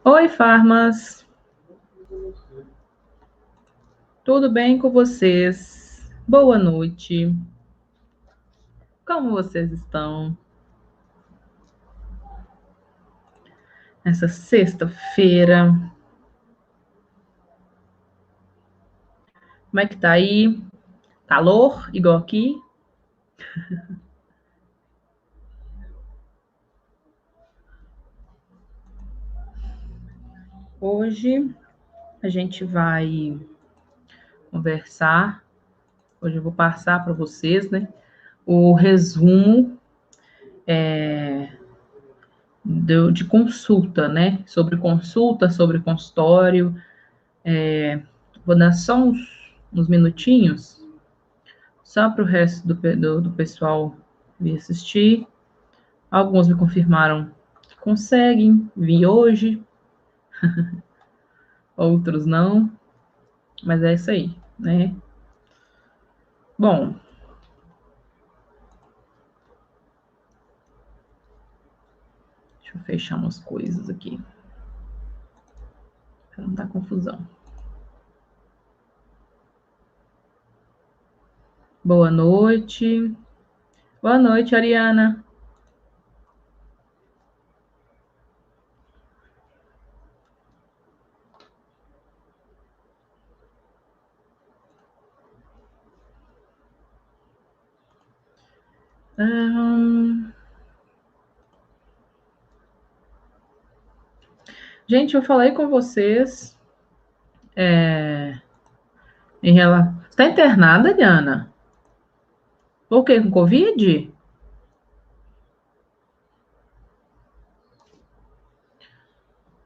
Oi, Farmas. Tudo bem com vocês? Boa noite. Como vocês estão? Nessa sexta-feira. Como é que tá aí? Calor, igual aqui? Hoje a gente vai conversar. Hoje eu vou passar para vocês, né, o resumo de consulta, né? Sobre consulta, sobre consultório. Vou dar só uns minutinhos, só para o resto do pessoal vir assistir. Alguns me confirmaram que conseguem vir hoje, outros não, mas é isso aí, né? Bom, deixa eu fechar umas coisas aqui, para não dar confusão. Boa noite. Boa noite, Ariana. Gente, eu falei com vocês em relação. Você está internada, Ariana? Por quê? Com Covid?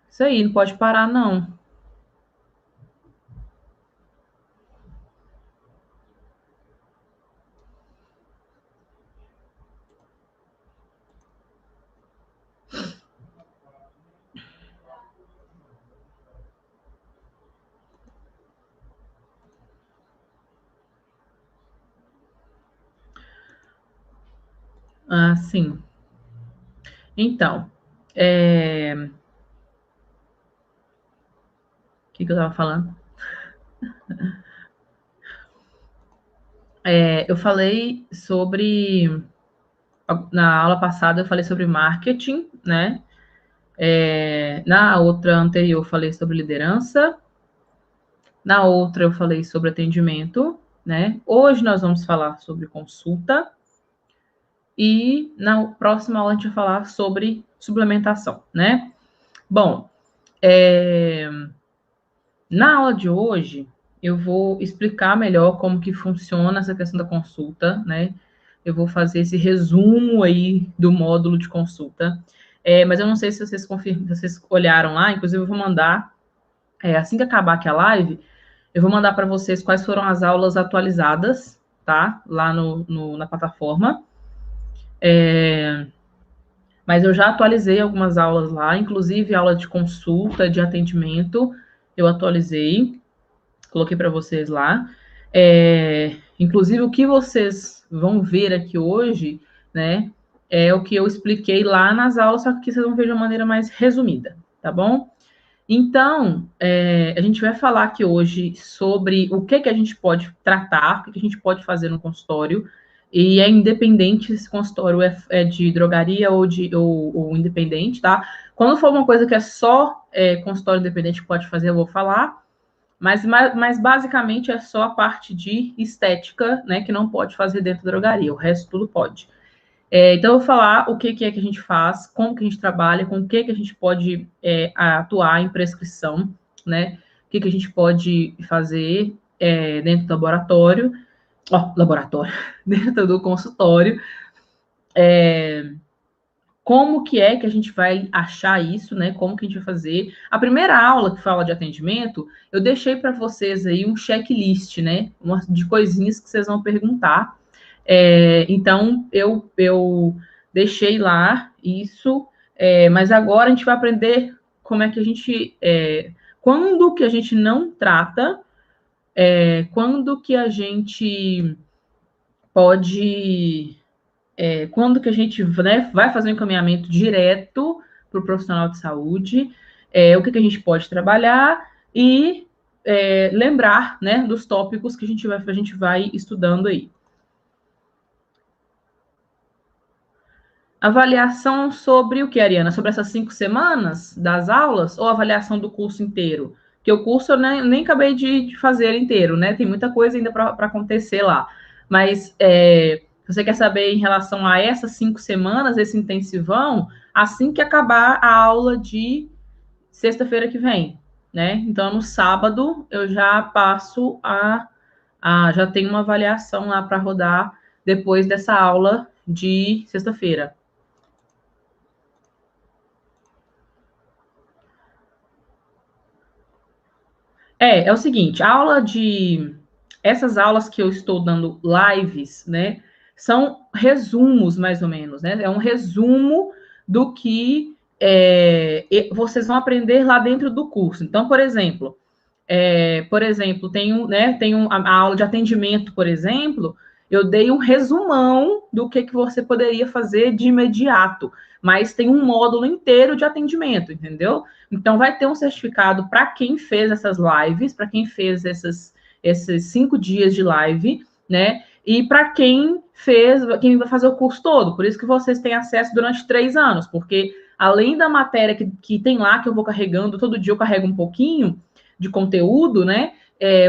Isso aí, não pode parar, não. Ah, sim. Então, o que eu estava falando? Eu falei sobre. Na aula passada, eu falei sobre marketing, né? Na outra anterior, eu falei sobre liderança. Na outra, eu falei sobre atendimento, né? Hoje nós vamos falar sobre consulta. E na próxima aula, a gente vai falar sobre suplementação, né? Bom, na aula de hoje, eu vou explicar melhor como que funciona essa questão da consulta, né? Eu vou fazer esse resumo aí do módulo de consulta. Mas eu não sei se vocês confirmam, se vocês olharam lá, inclusive eu vou mandar, assim que acabar aqui a live, eu vou mandar para vocês quais foram as aulas atualizadas, tá? Lá na plataforma. Mas eu já atualizei algumas aulas lá, inclusive aula de consulta, de atendimento, eu atualizei, coloquei para vocês lá. Inclusive, o que vocês vão ver aqui hoje, né, é o que eu expliquei lá nas aulas, só que aqui vocês vão ver de uma maneira mais resumida, tá bom? Então, a gente vai falar aqui hoje sobre o que a gente pode tratar, o que a gente pode fazer no consultório, e é independente se esse consultório é de drogaria ou independente, tá? Quando for uma coisa que é só consultório independente que pode fazer, eu vou falar, mas basicamente é só a parte de estética, né, que não pode fazer dentro da drogaria, o resto tudo pode. Então, eu vou falar o que é que a gente faz, como que a gente trabalha, com o que a gente pode atuar em prescrição, né? O que a gente pode fazer dentro do laboratório, dentro do consultório, como que é que a gente vai achar isso, né? Como que a gente vai fazer. A primeira aula que fala de atendimento, eu deixei para vocês aí um checklist, né? De coisinhas que vocês vão perguntar. Então, eu deixei lá isso, mas agora a gente vai aprender como é que a gente. Quando que a gente não trata, quando que a gente pode. Quando que a gente, né, vai fazer um encaminhamento direto para o profissional de saúde, o que a gente pode trabalhar e lembrar, né, dos tópicos que a gente vai estudando aí. Avaliação sobre o que, Ariana? Sobre essas 5 semanas das aulas ou avaliação do curso inteiro? Porque o curso eu nem acabei de fazer inteiro, né? Tem muita coisa ainda para acontecer lá. Mas você quer saber em relação a essas 5 semanas, esse intensivão, assim que acabar a aula de sexta-feira que vem, né? Então, no sábado, eu já passo já tenho uma avaliação lá para rodar depois dessa aula de sexta-feira. É o seguinte, essas aulas que eu estou dando lives, né, são resumos, mais ou menos, né? É um resumo do que vocês vão aprender lá dentro do curso. Então, por exemplo, tem a aula de atendimento, por exemplo, eu dei um resumão do que você poderia fazer de imediato, mas tem um módulo inteiro de atendimento, entendeu? Então, vai ter um certificado para quem fez essas lives, para quem fez esses 5 dias de live, né? E para quem vai fazer o curso todo. Por isso que vocês têm acesso durante 3 anos, porque além da matéria que tem lá, que eu vou carregando, todo dia eu carrego um pouquinho de conteúdo, né?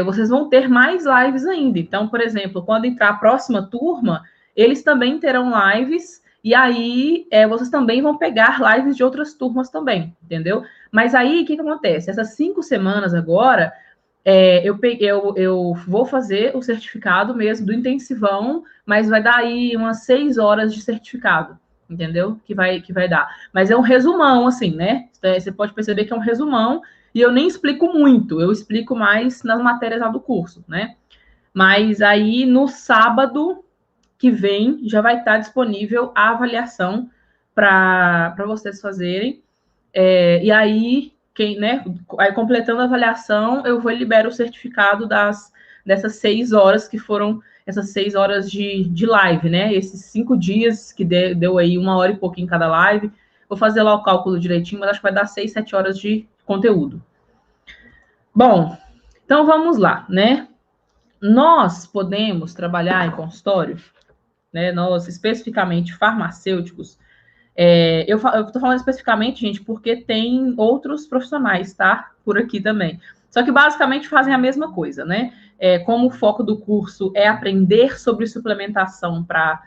Vocês vão ter mais lives ainda. Então, por exemplo, quando entrar a próxima turma, eles também terão lives, e aí vocês também vão pegar lives de outras turmas também, entendeu? Mas aí, o que acontece? Essas 5 semanas agora, eu vou fazer o certificado mesmo do intensivão, mas vai dar aí umas 6 horas de certificado, entendeu? Que vai dar. Mas é um resumão, assim, né? Você pode perceber que é um resumão, e eu nem explico muito, eu explico mais nas matérias lá do curso, né? Mas aí, no sábado que vem, já vai estar disponível a avaliação para vocês fazerem. E aí, aí completando a avaliação, eu vou liberar o certificado dessas 6 horas que foram essas 6 horas de live, né? Esses 5 dias que deu aí 1 hora e pouquinho em cada live. Vou fazer lá o cálculo direitinho, mas acho que vai dar 6, 7 horas de conteúdo. Bom, então vamos lá, né? Nós podemos trabalhar em consultório, né? Nós, especificamente farmacêuticos, eu estou falando especificamente, gente, porque tem outros profissionais, tá? Por aqui também. Só que basicamente fazem a mesma coisa, né? Como o foco do curso é aprender sobre suplementação para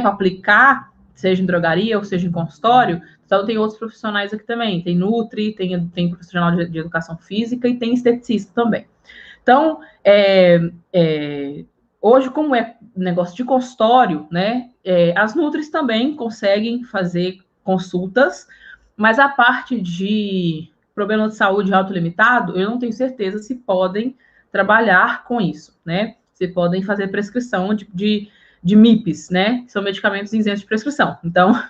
aplicar, seja em drogaria ou seja em consultório, então tem outros profissionais aqui também. Tem Nutri, tem profissional de educação física e tem esteticista também. Então, hoje, como é negócio de consultório, né, as Nutris também conseguem fazer consultas, mas a parte de problema de saúde autolimitado, eu não tenho certeza se podem trabalhar com isso, né? Se podem fazer prescrição de MIPs, né? Que são medicamentos isentos de prescrição. Então,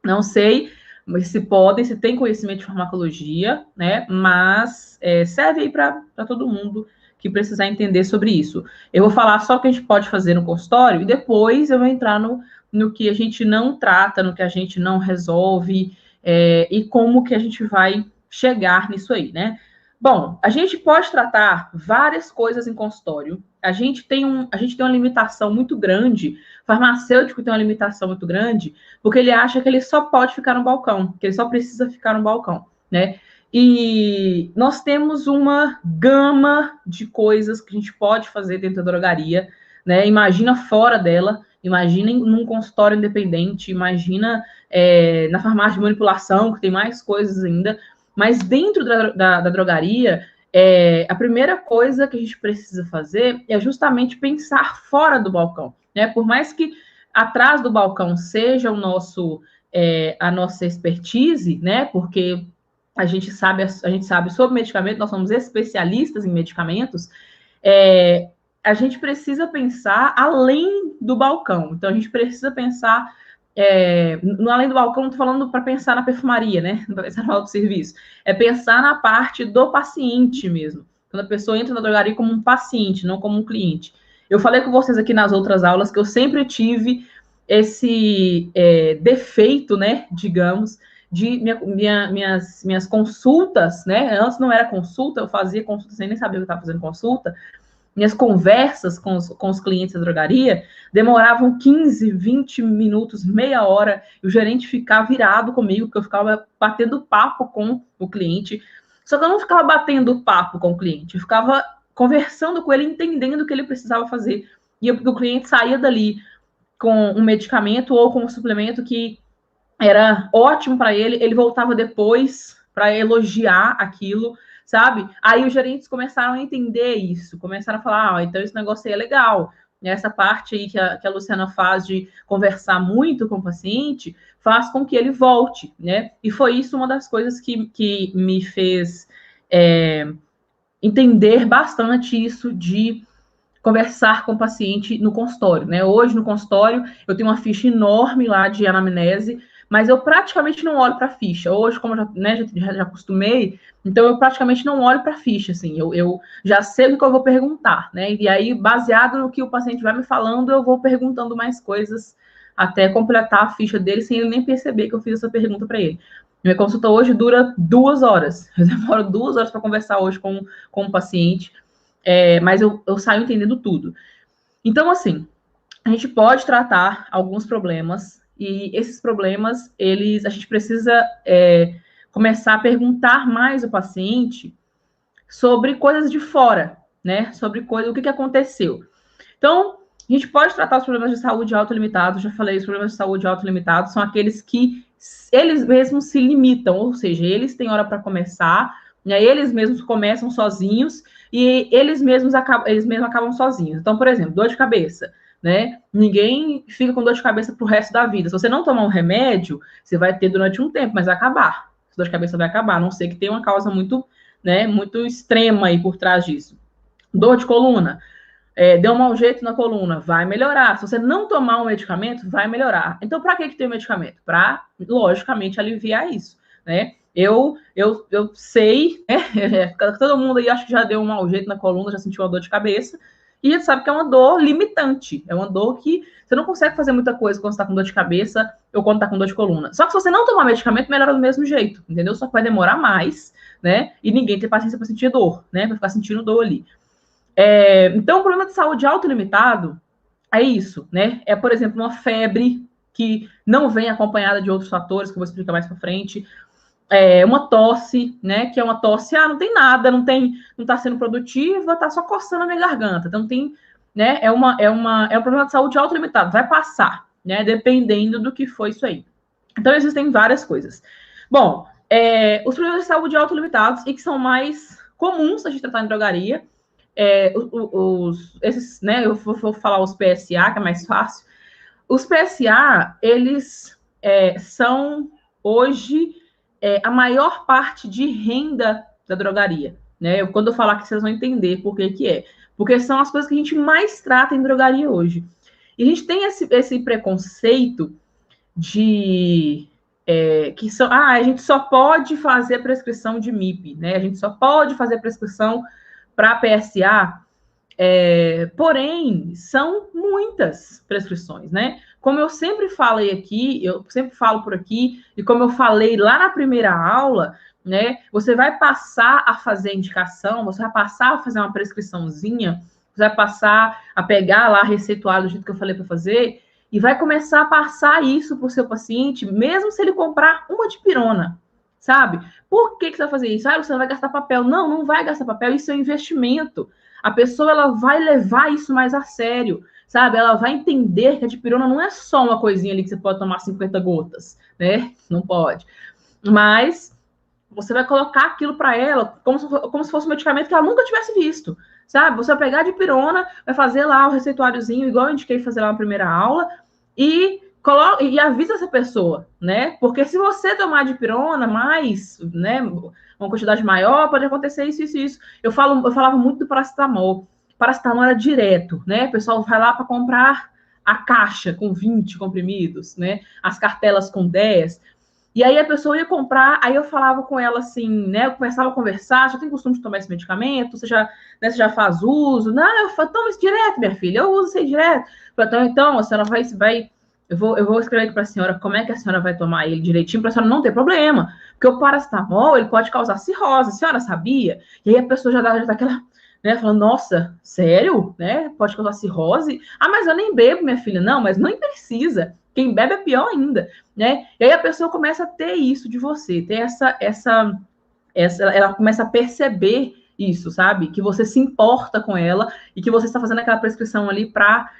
não sei se podem, se tem conhecimento de farmacologia, né? Mas serve aí para todo mundo que precisar entender sobre isso. Eu vou falar só o que a gente pode fazer no consultório e depois eu vou entrar no que a gente não trata, no que a gente não resolve e como que a gente vai chegar nisso aí, né? Bom, a gente pode tratar várias coisas em consultório. A gente tem uma limitação muito grande, o farmacêutico tem uma limitação muito grande, porque ele acha que ele só pode ficar no balcão, que ele só precisa ficar no balcão, né? E nós temos uma gama de coisas que a gente pode fazer dentro da drogaria, né? Imagina fora dela, imagina num consultório independente, imagina na farmácia de manipulação, que tem mais coisas ainda, mas dentro da drogaria, a primeira coisa que a gente precisa fazer é justamente pensar fora do balcão, né? Por mais que atrás do balcão seja a nossa expertise, né? Porque a gente sabe sobre medicamento, nós somos especialistas em medicamentos, a gente precisa pensar além do balcão. Então, a gente precisa pensar no além do balcão, não estou falando para pensar na perfumaria, né? Não para pensar no autosserviço. É pensar na parte do paciente mesmo. Quando a pessoa entra na drogaria como um paciente, não como um cliente. Eu falei com vocês aqui nas outras aulas que eu sempre tive esse defeito, né, digamos, de minhas consultas, né? Antes não era consulta, eu fazia consulta sem nem saber que eu estava fazendo consulta. Minhas conversas com os clientes da drogaria demoravam 15, 20 minutos, meia hora, e o gerente ficava virado comigo, porque eu ficava batendo papo com o cliente. Só que eu não ficava batendo papo com o cliente, eu ficava conversando com ele, entendendo o que ele precisava fazer. E o cliente saía dali com um medicamento ou com um suplemento que era ótimo para ele, ele voltava depois para elogiar aquilo, sabe? Aí os gerentes começaram a entender isso, começaram a falar, então esse negócio aí é legal. Essa parte aí que a Luciana faz de conversar muito com o paciente, faz com que ele volte, né? E foi isso uma das coisas que me fez entender bastante isso de conversar com o paciente no consultório, né? Hoje, no consultório, eu tenho uma ficha enorme lá de anamnese, mas eu praticamente não olho para a ficha. Hoje, como eu já acostumei, então eu praticamente não olho para a ficha, assim, eu já sei o que eu vou perguntar, né? E aí, baseado no que o paciente vai me falando, eu vou perguntando mais coisas até completar a ficha dele, sem ele nem perceber que eu fiz essa pergunta para ele. Minha consulta hoje dura 2 horas. Eu demoro 2 horas para conversar hoje com o paciente, mas eu saio entendendo tudo. Então, assim, a gente pode tratar alguns problemas, e esses problemas, a gente precisa começar a perguntar mais ao paciente sobre coisas de fora, né? Sobre o que aconteceu. Então, a gente pode tratar os problemas de saúde autolimitados, já falei, os problemas de saúde autolimitados são aqueles que eles mesmos se limitam, ou seja, eles têm hora para começar, né? Eles mesmos começam sozinhos e eles mesmos acabam sozinhos. Então, por exemplo, dor de cabeça, né? Ninguém fica com dor de cabeça pro resto da vida. Se você não tomar um remédio, você vai ter durante um tempo, mas vai acabar. A dor de cabeça vai acabar, a não ser que tenha uma causa muito, né, muito extrema aí por trás disso. Dor de coluna, deu um mau jeito na coluna, vai melhorar. Se você não tomar um medicamento, vai melhorar. Então, para que tem o medicamento? Para, logicamente, aliviar isso, né? Eu sei, né? Todo mundo aí acho que já deu um mau jeito na coluna, já sentiu uma dor de cabeça, e a gente sabe que é uma dor limitante, é uma dor que você não consegue fazer muita coisa quando você está com dor de cabeça ou quando está com dor de coluna. Só que se você não tomar medicamento, melhora do mesmo jeito, entendeu? Só que vai demorar mais, né? E ninguém tem paciência para sentir dor, né? Para ficar sentindo dor ali. Então, o problema de saúde autolimitado é isso, né? É, por exemplo, uma febre que não vem acompanhada de outros fatores, que eu vou explicar mais para frente. Uma tosse, né? Que é uma tosse, não tem nada, não está sendo produtiva, está só coçando a minha garganta. Então, tem, né? É um problema de saúde autolimitado, vai passar, né? Dependendo do que foi isso aí. Então, existem várias coisas. Bom, os problemas de saúde autolimitados e que são mais comuns a gente tratar em drogaria, esses, né, eu vou falar os PSA, que é mais fácil. Os PSA, eles são, hoje, a maior parte de renda da drogaria, né? Quando eu falar que vocês vão entender por que é. Porque são as coisas que a gente mais trata em drogaria hoje. E a gente tem esse preconceito de... que a gente só pode fazer prescrição de MIP, né? A gente só pode fazer prescrição para PSA, porém, são muitas prescrições, né? Como eu sempre falei aqui, eu sempre falo por aqui, e como eu falei lá na primeira aula, né? Você vai passar a fazer indicação, você vai passar a fazer uma prescriçãozinha, você vai passar a pegar lá a receituário do jeito que eu falei para fazer, e vai começar a passar isso para o seu paciente, mesmo se ele comprar uma dipirona, sabe? Por que você vai fazer isso? Você vai gastar papel. Não, não vai gastar papel, isso é um investimento. A pessoa, ela vai levar isso mais a sério, sabe? Ela vai entender que a dipirona não é só uma coisinha ali que você pode tomar 50 gotas, né? Não pode. Mas você vai colocar aquilo para ela como se fosse um medicamento que ela nunca tivesse visto, sabe? Você vai pegar a dipirona, vai fazer lá o receituáriozinho, igual eu indiquei fazer lá na primeira aula, e avisa essa pessoa, né? Porque se você tomar dipirona mais, né, uma quantidade maior, pode acontecer isso, isso, isso. Eu falava muito do paracetamol. Paracetamol era direto, né? O pessoal vai lá para comprar a caixa com 20 comprimidos, né? As cartelas com 10. E aí a pessoa ia comprar, aí eu falava com ela assim, né? Eu começava a conversar, já tem costume de tomar esse medicamento? Você já faz uso? Não, eu falo, toma isso direto, minha filha, eu uso isso aí direto. Então, a senhora vai Eu vou escrever aqui para a senhora como é que a senhora vai tomar ele direitinho, para a senhora não ter problema. Porque o paracetamol, ele pode causar cirrose, a senhora sabia? E aí a pessoa já dá aquela, né, falando, nossa, sério? Né? Pode causar cirrose? Ah, mas eu nem bebo, minha filha. Não, mas nem precisa. Quem bebe é pior ainda, né? E aí a pessoa começa a ter isso de você, ter ela começa a perceber isso, sabe? Que você se importa com ela e que você está fazendo aquela prescrição ali para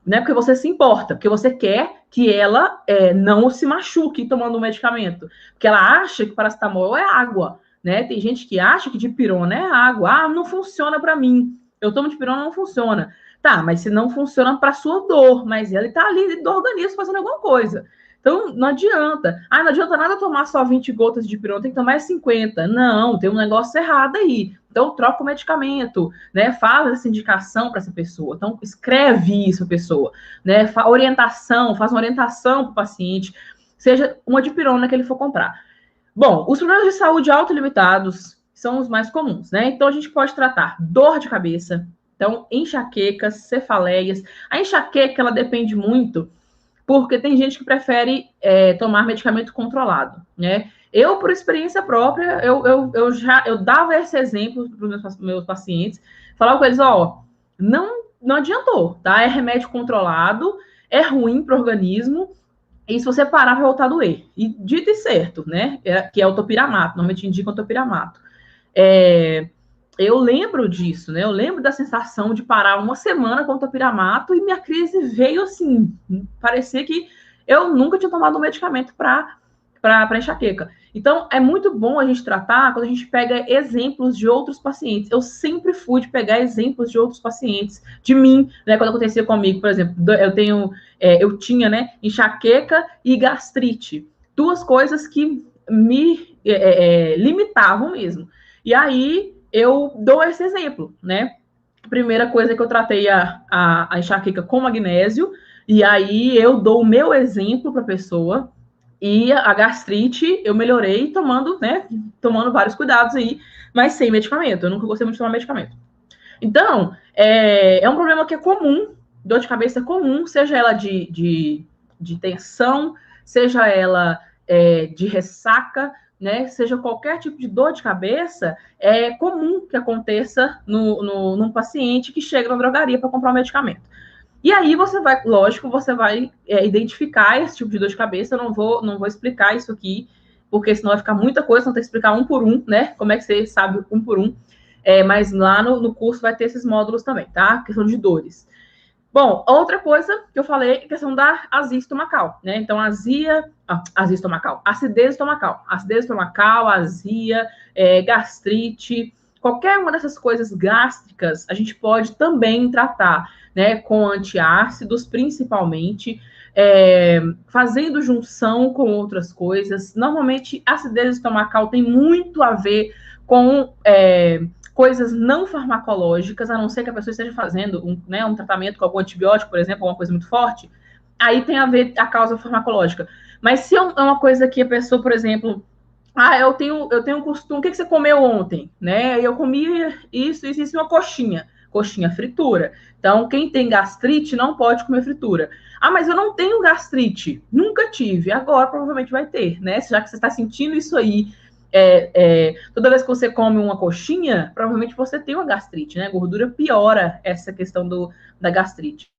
né? Porque você se importa, porque você quer que ela não se machuque tomando um medicamento. Porque ela acha que paracetamol é água, né? Tem gente que acha que dipirona é água. Ah, não funciona para mim. Eu tomo dipirona, não funciona. Tá, mas se não funciona para sua dor, mas ele tá ali do organismo fazendo alguma coisa. Então, não adianta. Ah, não adianta nada tomar só 20 gotas de dipirona, tem que tomar 50. Não, tem um negócio errado aí. Então, troca o medicamento, né? Faz essa indicação para essa pessoa. Então, escreve isso para a pessoa, né? Faz uma orientação para o paciente, seja uma dipirona que ele for comprar. Bom, os problemas de saúde autolimitados são os mais comuns, né? Então, a gente pode tratar dor de cabeça, então, enxaquecas, cefaleias. A enxaqueca, ela depende muito porque tem gente que prefere tomar medicamento controlado, né? Eu, por experiência própria, eu dava esse exemplo para os meus pacientes, falava com eles, ó, não adiantou, tá? É remédio controlado, é ruim para o organismo, e se você parar, vai voltar a doer. E dito e certo, né? Que é o topiramato, normalmente indica o topiramato. Eu lembro disso, né? Eu lembro da sensação de parar uma semana com o topiramato e minha crise veio assim, parecia que eu nunca tinha tomado um medicamento para enxaqueca. Então, é muito bom a gente tratar quando a gente pega exemplos de outros pacientes. Eu sempre fui de pegar exemplos de outros pacientes, de mim, né? Quando acontecia comigo, por exemplo, eu tinha, né, enxaqueca e gastrite. Duas coisas que me limitavam mesmo. E aí, eu dou esse exemplo, né? A primeira coisa que eu tratei a enxaqueca com magnésio, e aí eu dou o meu exemplo para a pessoa, e a gastrite eu melhorei tomando, né? Tomando vários cuidados aí, mas sem medicamento. Eu nunca gostei muito de tomar medicamento. Então, é um problema que é comum, dor de cabeça é comum, seja ela de tensão, seja ela de ressaca, né? Seja qualquer tipo de dor de cabeça, é comum que aconteça num paciente que chega na drogaria para comprar um medicamento. E aí você vai, lógico, você vai identificar esse tipo de dor de cabeça. Eu não vou explicar isso aqui, porque senão vai ficar muita coisa, não tem que explicar um por um, né? Como é que você sabe um por um. Mas lá no curso vai ter esses módulos também, tá? Questão de dores. Bom, outra coisa que eu falei é a questão da azia estomacal, né? Então, azia estomacal, acidez estomacal, azia, gastrite, qualquer uma dessas coisas gástricas, a gente pode também tratar, né? Com antiácidos, principalmente, fazendo junção com outras coisas. Normalmente, acidez estomacal tem muito a ver com coisas não farmacológicas, a não ser que a pessoa esteja fazendo um tratamento com algum antibiótico, por exemplo, alguma coisa muito forte, aí tem a ver a causa farmacológica. Mas se é uma coisa que a pessoa, por exemplo, eu tenho um costume, o que você comeu ontem? Né? Eu comi isso, uma coxinha fritura. Então, quem tem gastrite não pode comer fritura. Ah, mas eu não tenho gastrite, nunca tive, agora provavelmente vai ter, né? Já que você está sentindo isso aí, toda vez que você come uma coxinha, provavelmente você tem uma gastrite, né? A gordura piora essa questão da gastrite.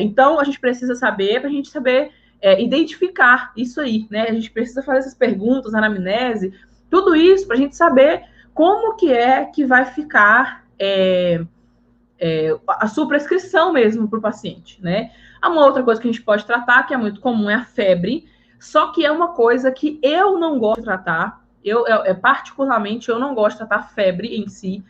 Então, a gente precisa saber, para a gente saber identificar isso aí, né? A gente precisa fazer essas perguntas, anamnese, tudo isso para a gente saber como que vai ficar a sua prescrição mesmo para o paciente, né? Uma outra coisa que a gente pode tratar, que é muito comum, é a febre, só que é uma coisa que eu não gosto de tratar, particularmente, eu não gosto de tratar febre em si,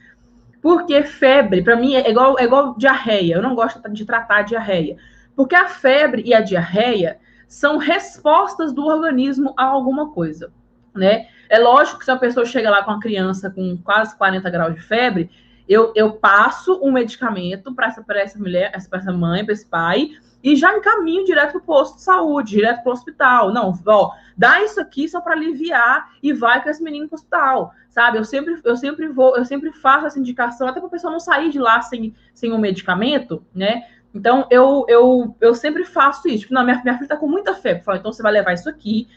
porque febre, para mim, é igual diarreia. Eu não gosto de tratar a diarreia. Porque a febre e a diarreia são respostas do organismo a alguma coisa, né? É lógico que se a pessoa chega lá com uma criança com quase 40 graus de febre, eu passo um medicamento para essa mulher, para essa mãe, para esse pai, e já encaminho direto para o posto de saúde, direto para o hospital. Não, dá isso aqui só para aliviar e vai com esse menino para o hospital, sabe? Eu sempre faço essa indicação, até para a pessoa não sair de lá sem um medicamento, né? Então, eu sempre faço isso. Tipo, não, minha filha está com muita febre. Eu falo, então você vai levar isso aqui,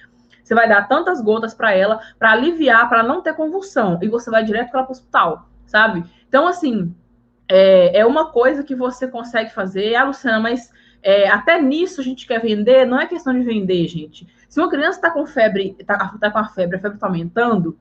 você vai dar tantas gotas para ela, para aliviar, para não ter convulsão. E você vai direto para o hospital, sabe? Então, assim, é uma coisa que você consegue fazer. Ah, Luciana, mas até nisso a gente quer vender. Não é questão de vender, gente. Se uma criança está com febre, tá com a febre está aumentando,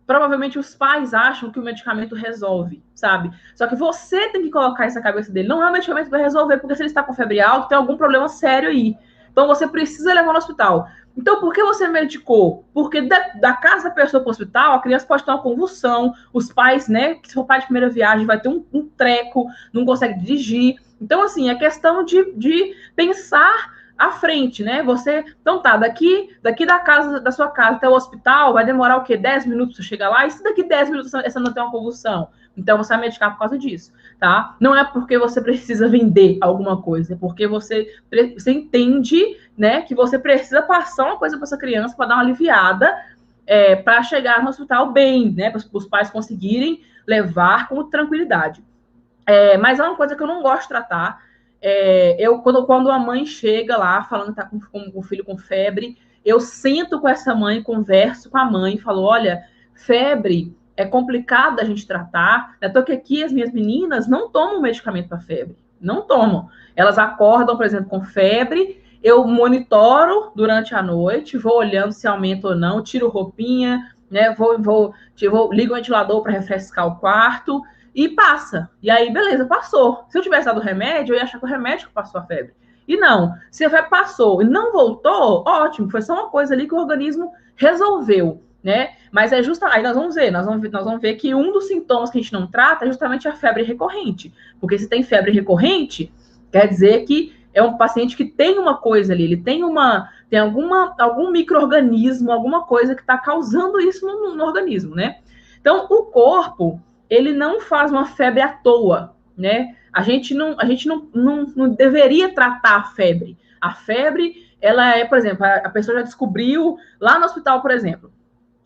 provavelmente os pais acham que o medicamento resolve, sabe? Só que você tem que colocar isso na cabeça dele. Não é o medicamento que vai resolver, porque se ele está com febre alta, tem algum problema sério aí. Então você precisa levar no hospital. Então, por que você medicou? Porque da casa da pessoa para o hospital, a criança pode ter uma convulsão, os pais, né? Se for pai de primeira viagem, vai ter um treco, não consegue dirigir. Então, assim, é questão de pensar à frente, né? Você, então tá, daqui da sua casa até o hospital, vai demorar o quê? 10 minutos para chegar lá? E se daqui 10 minutos você não tem uma convulsão? Então você vai medicar por causa disso, tá? Não é porque você precisa vender alguma coisa, é porque você entende, né, que você precisa passar uma coisa para essa criança para dar uma aliviada, para chegar no hospital bem, né? Para os pais conseguirem levar com tranquilidade. Mas é uma coisa que eu não gosto de tratar. Quando a mãe chega lá falando que está com o filho com febre, eu sento com essa mãe, converso com a mãe e falo, olha, febre é complicado da gente tratar, né? Tô que aqui as minhas meninas não tomam medicamento para febre, não tomam. Elas acordam, por exemplo, com febre, eu monitoro durante a noite, vou olhando se aumenta ou não, tiro roupinha, né? Ligo o ventilador para refrescar o quarto, e passa. E aí, beleza, passou. Se eu tivesse dado remédio, eu ia achar que o remédio passou a febre. E não. Se a febre passou e não voltou, ótimo. Foi só uma coisa ali que o organismo resolveu, né? Mas é justo. Aí nós vamos ver que um dos sintomas que a gente não trata é justamente a febre recorrente. Porque se tem febre recorrente, quer dizer que é um paciente que tem uma coisa ali, ele tem algum micro-organismo, alguma coisa que está causando isso no organismo, né? Então, o corpo, ele não faz uma febre à toa, né? A gente não deveria tratar a febre. A febre, ela por exemplo, a pessoa já descobriu lá no hospital, por exemplo,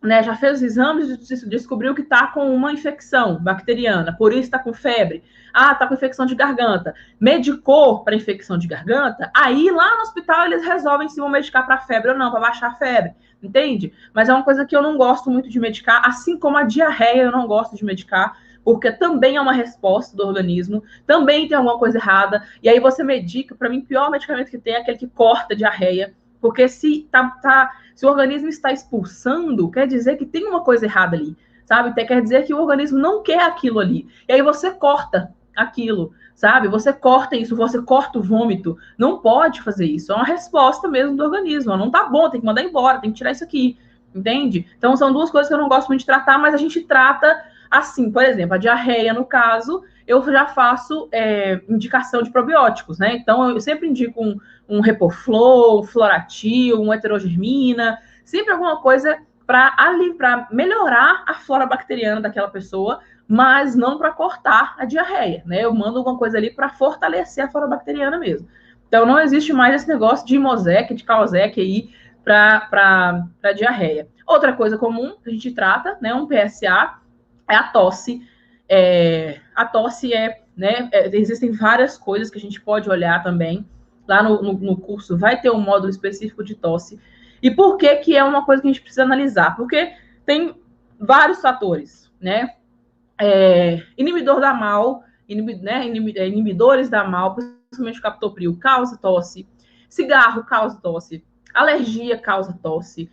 né, já fez os exames e descobriu que está com uma infecção bacteriana, por isso está com febre. Ah, está com infecção de garganta. Medicou para infecção de garganta, aí lá no hospital eles resolvem se vão medicar para febre ou não, para baixar a febre, entende? Mas é uma coisa que eu não gosto muito de medicar, assim como a diarreia eu não gosto de medicar, porque também é uma resposta do organismo, também tem alguma coisa errada, e aí você medica, para mim, o pior medicamento que tem é aquele que corta a diarreia, porque se o organismo está expulsando, quer dizer que tem uma coisa errada ali, sabe? Quer dizer que o organismo não quer aquilo ali. E aí você corta aquilo, sabe? Você corta isso, você corta o vômito. Não pode fazer isso. É uma resposta mesmo do organismo. Não tá bom, tem que mandar embora, tem que tirar isso aqui. Entende? Então são duas coisas que eu não gosto muito de tratar, mas a gente trata assim, por exemplo, a diarreia, no caso, eu já faço indicação de probióticos, né? Então, eu sempre indico um Repoflow, um Floratil, um Heterogermina, sempre alguma coisa para melhorar a flora bacteriana daquela pessoa, mas não para cortar a diarreia, né? Eu mando alguma coisa ali para fortalecer a flora bacteriana mesmo. Então, não existe mais esse negócio de Imosec, de Calzec aí para diarreia. Outra coisa comum que a gente trata, né? Um PSA, é a tosse. A tosse né? Existem várias coisas que a gente pode olhar também. Lá no curso vai ter um módulo específico de tosse. E por que é uma coisa que a gente precisa analisar? Porque tem vários fatores, né? Inibidor da MAL, inibidores da MAL, principalmente o captopril, causa tosse. Cigarro causa tosse. Alergia causa tosse.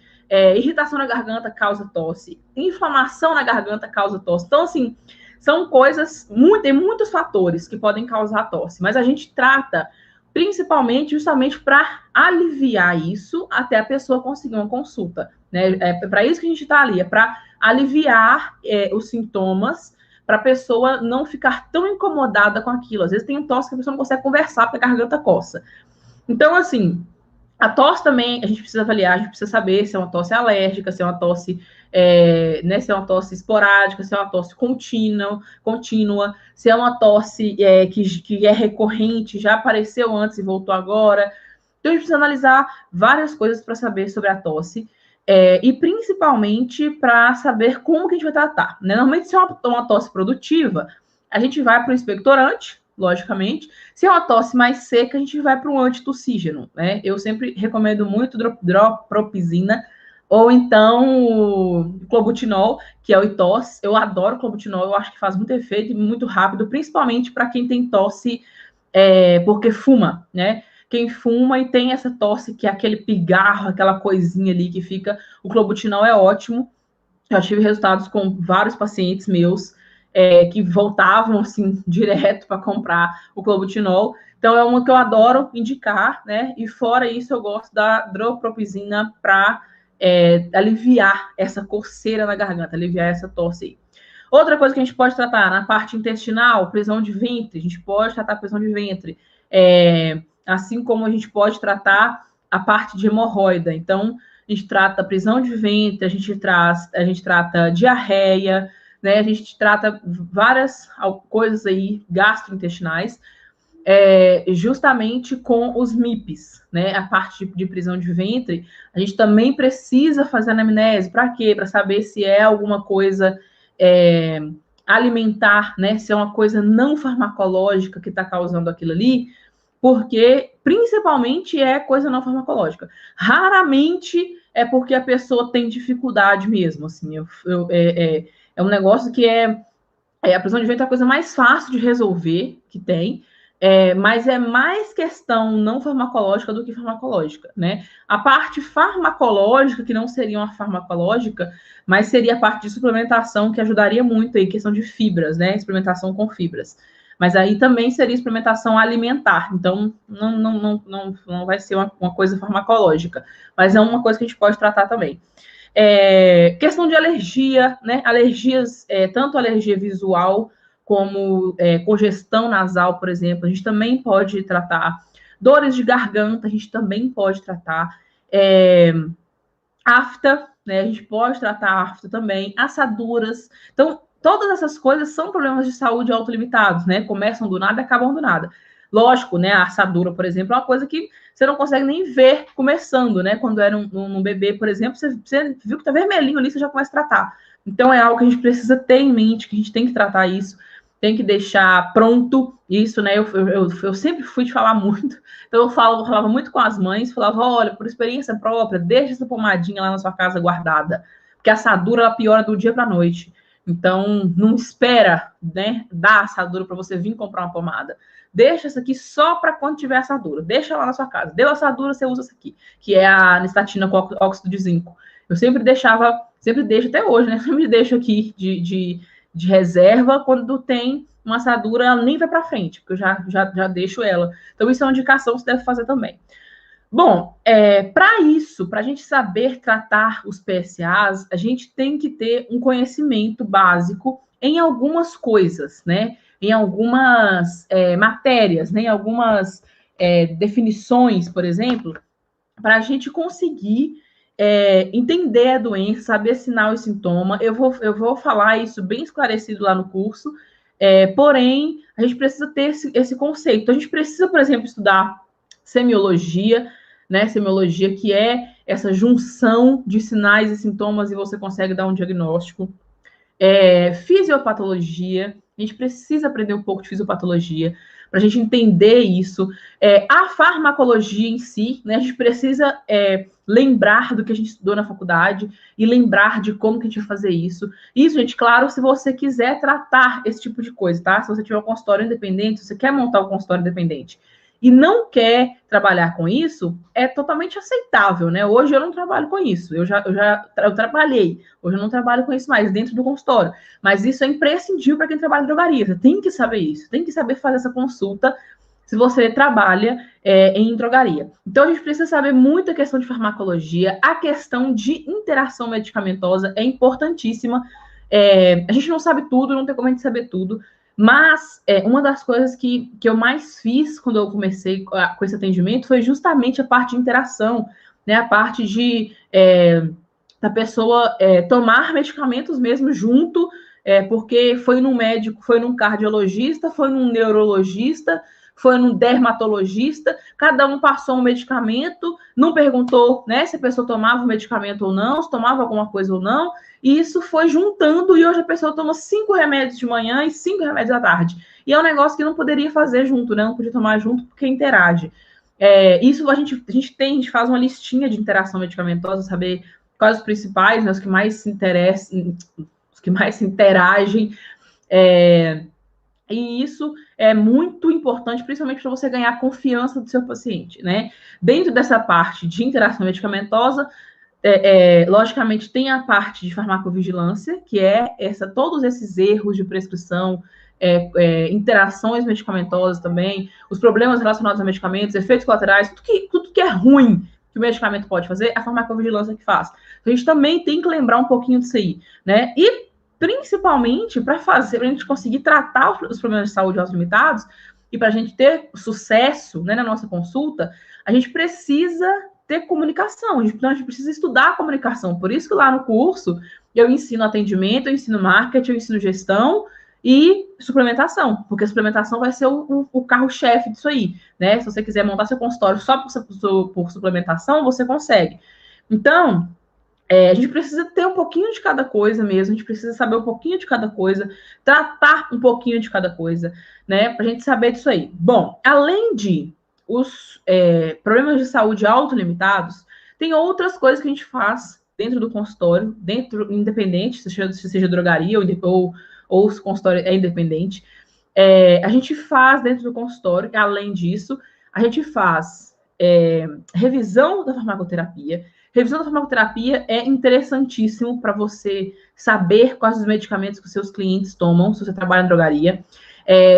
Irritação na garganta causa tosse. Inflamação na garganta causa tosse. Então, assim, são coisas, tem muitos fatores que podem causar tosse, mas a gente trata principalmente justamente para aliviar isso até a pessoa conseguir uma consulta, né? Para isso que a gente está ali, é para aliviar os sintomas, para a pessoa não ficar tão incomodada com aquilo. Às vezes tem um tosse que a pessoa não consegue conversar porque a garganta coça. Então, assim, a tosse também, a gente precisa avaliar, a gente precisa saber se é uma tosse alérgica, se é uma tosse, né, se é uma tosse esporádica, se é uma tosse contínua, se é uma tosse que é recorrente, já apareceu antes e voltou agora. Então, a gente precisa analisar várias coisas para saber sobre a tosse, e principalmente para saber como que a gente vai tratar, né? Normalmente, se é uma tosse produtiva, a gente vai para o expectorante, logicamente. Se é uma tosse mais seca, a gente vai para um antitussígeno, né? Eu sempre recomendo muito dropropizina, ou então clobutinol, que é o ITOS. Eu adoro clobutinol, eu acho que faz muito efeito e muito rápido, principalmente para quem tem tosse porque fuma, né? Quem fuma e tem essa tosse, que é aquele pigarro, aquela coisinha ali que fica, o clobutinol é ótimo. Já tive resultados com vários pacientes meus que voltavam assim direto para comprar o clobutinol. Então é uma que eu adoro indicar, né? E fora isso, eu gosto da dropropizina para aliviar essa coceira na garganta, aliviar essa tosse aí. Outra coisa que a gente pode tratar na parte intestinal, prisão de ventre, a gente pode tratar prisão de ventre, assim como a gente pode tratar a parte de hemorroida. Então, a gente trata prisão de ventre, a gente trata diarreia, né? A gente trata várias coisas aí gastrointestinais, justamente com os MIPs, né? A parte de prisão de ventre, a gente também precisa fazer anamnese. Para quê? Para saber se é alguma coisa alimentar, né? Se é uma coisa não farmacológica que está causando aquilo ali, porque principalmente é coisa não farmacológica. Raramente é porque a pessoa tem dificuldade mesmo, assim. É um negócio que a prisão de ventre é a coisa mais fácil de resolver que tem, mas é mais questão não farmacológica do que farmacológica, né? A parte farmacológica, que não seria uma farmacológica, mas seria a parte de suplementação, que ajudaria muito aí, questão de fibras, né? Suplementação com fibras. Mas aí também seria suplementação alimentar, então não vai ser uma coisa farmacológica, mas é uma coisa que a gente pode tratar também. Questão de alergia, né? Alergias, tanto alergia visual como congestão nasal, por exemplo, a gente também pode tratar. Dores de garganta, a gente também pode tratar. Afta, né? A gente pode tratar afta também. Assaduras. Então, todas essas coisas são problemas de saúde autolimitados, né? Começam do nada e acabam do nada. Lógico, né? A assadura, por exemplo, é uma coisa que você não consegue nem ver começando, né? Quando era um bebê, por exemplo, você viu que tá vermelhinho ali, você já começa a tratar. Então, é algo que a gente precisa ter em mente, que a gente tem que tratar isso, tem que deixar pronto isso, né? Eu sempre fui de falar muito, então eu falava muito com as mães, falava, olha, por experiência própria, deixa essa pomadinha lá na sua casa guardada, porque a assadura ela piora do dia para a noite. Então, não espera, né, dar assadura para você vir comprar uma pomada. Deixa essa aqui só para quando tiver assadura. Deixa lá na sua casa. Deu assadura, você usa essa aqui, que é a nistatina com óxido de zinco. Eu sempre deixo até hoje, né? Sempre deixo aqui de reserva. Quando tem uma assadura, ela nem vai para frente, porque eu já deixo ela. Então, isso é uma indicação que você deve fazer também. Bom, para isso, para a gente saber tratar os PSAs, a gente tem que ter um conhecimento básico em algumas coisas, né? Em algumas matérias, né? Em algumas definições, por exemplo, para a gente conseguir entender a doença, saber sinal e sintoma. Eu vou falar isso bem esclarecido lá no curso, porém, a gente precisa ter esse conceito. A gente precisa, por exemplo, estudar semiologia, né? Semiologia, que é essa junção de sinais e sintomas e você consegue dar um diagnóstico. Fisiopatologia, a gente precisa aprender um pouco de fisiopatologia para a gente entender isso. A farmacologia em si, né? A gente precisa lembrar do que a gente estudou na faculdade e lembrar de como que a gente vai fazer isso. Isso, gente, claro, se você quiser tratar esse tipo de coisa, tá? Se você tiver um consultório independente, se você quer montar um consultório independente e não quer trabalhar com isso, é totalmente aceitável, né? Hoje eu não trabalho com isso, eu trabalhei, hoje eu não trabalho com isso mais dentro do consultório, mas isso é imprescindível para quem trabalha em drogaria, você tem que saber isso, tem que saber fazer essa consulta se você trabalha em drogaria. Então, a gente precisa saber muito a questão de farmacologia, a questão de interação medicamentosa é importantíssima. A gente não sabe tudo, não tem como a gente saber tudo, mas uma das coisas que eu mais fiz quando eu comecei com esse atendimento foi justamente a parte de interação, né? A parte da pessoa tomar medicamentos mesmo junto, porque foi num médico, foi num cardiologista, foi num neurologista, foi num dermatologista, cada um passou um medicamento, não perguntou, né, se a pessoa tomava o medicamento ou não, se tomava alguma coisa ou não, e isso foi juntando, e hoje a pessoa toma 5 remédios de manhã e 5 remédios à tarde. E é um negócio que não poderia fazer junto, né? Não podia tomar junto porque interage. Isso a gente faz uma listinha de interação medicamentosa, saber quais os principais, né, os que mais se interessam, os que mais se interagem. E isso é muito importante, principalmente para você ganhar a confiança do seu paciente, né? Dentro dessa parte de interação medicamentosa, logicamente, tem a parte de farmacovigilância, que é todos esses erros de prescrição, interações medicamentosas também, os problemas relacionados a medicamentos, efeitos colaterais, tudo que é ruim que o medicamento pode fazer, a farmacovigilância que faz. Então, a gente também tem que lembrar um pouquinho disso aí, né? E, principalmente, para a gente conseguir tratar os problemas de saúde autolimitados e para a gente ter sucesso, né, na nossa consulta, a gente precisa ter comunicação, então a gente precisa estudar a comunicação. Por isso que lá no curso eu ensino atendimento, eu ensino marketing, eu ensino gestão e suplementação, porque a suplementação vai ser o carro-chefe disso aí, né? Se você quiser montar seu consultório só por suplementação, você consegue. Então, a gente precisa ter um pouquinho de cada coisa mesmo, a gente precisa saber um pouquinho de cada coisa, tratar um pouquinho de cada coisa, né? Pra gente saber disso aí. Bom, além de os problemas de saúde autolimitados, tem outras coisas que a gente faz dentro do consultório, independente, se seja drogaria ou se o consultório é independente. A gente faz dentro do consultório, além disso, a gente faz revisão da farmacoterapia. Revisão da farmacoterapia é interessantíssimo para você saber quais os medicamentos que os seus clientes tomam, se você trabalha em drogaria.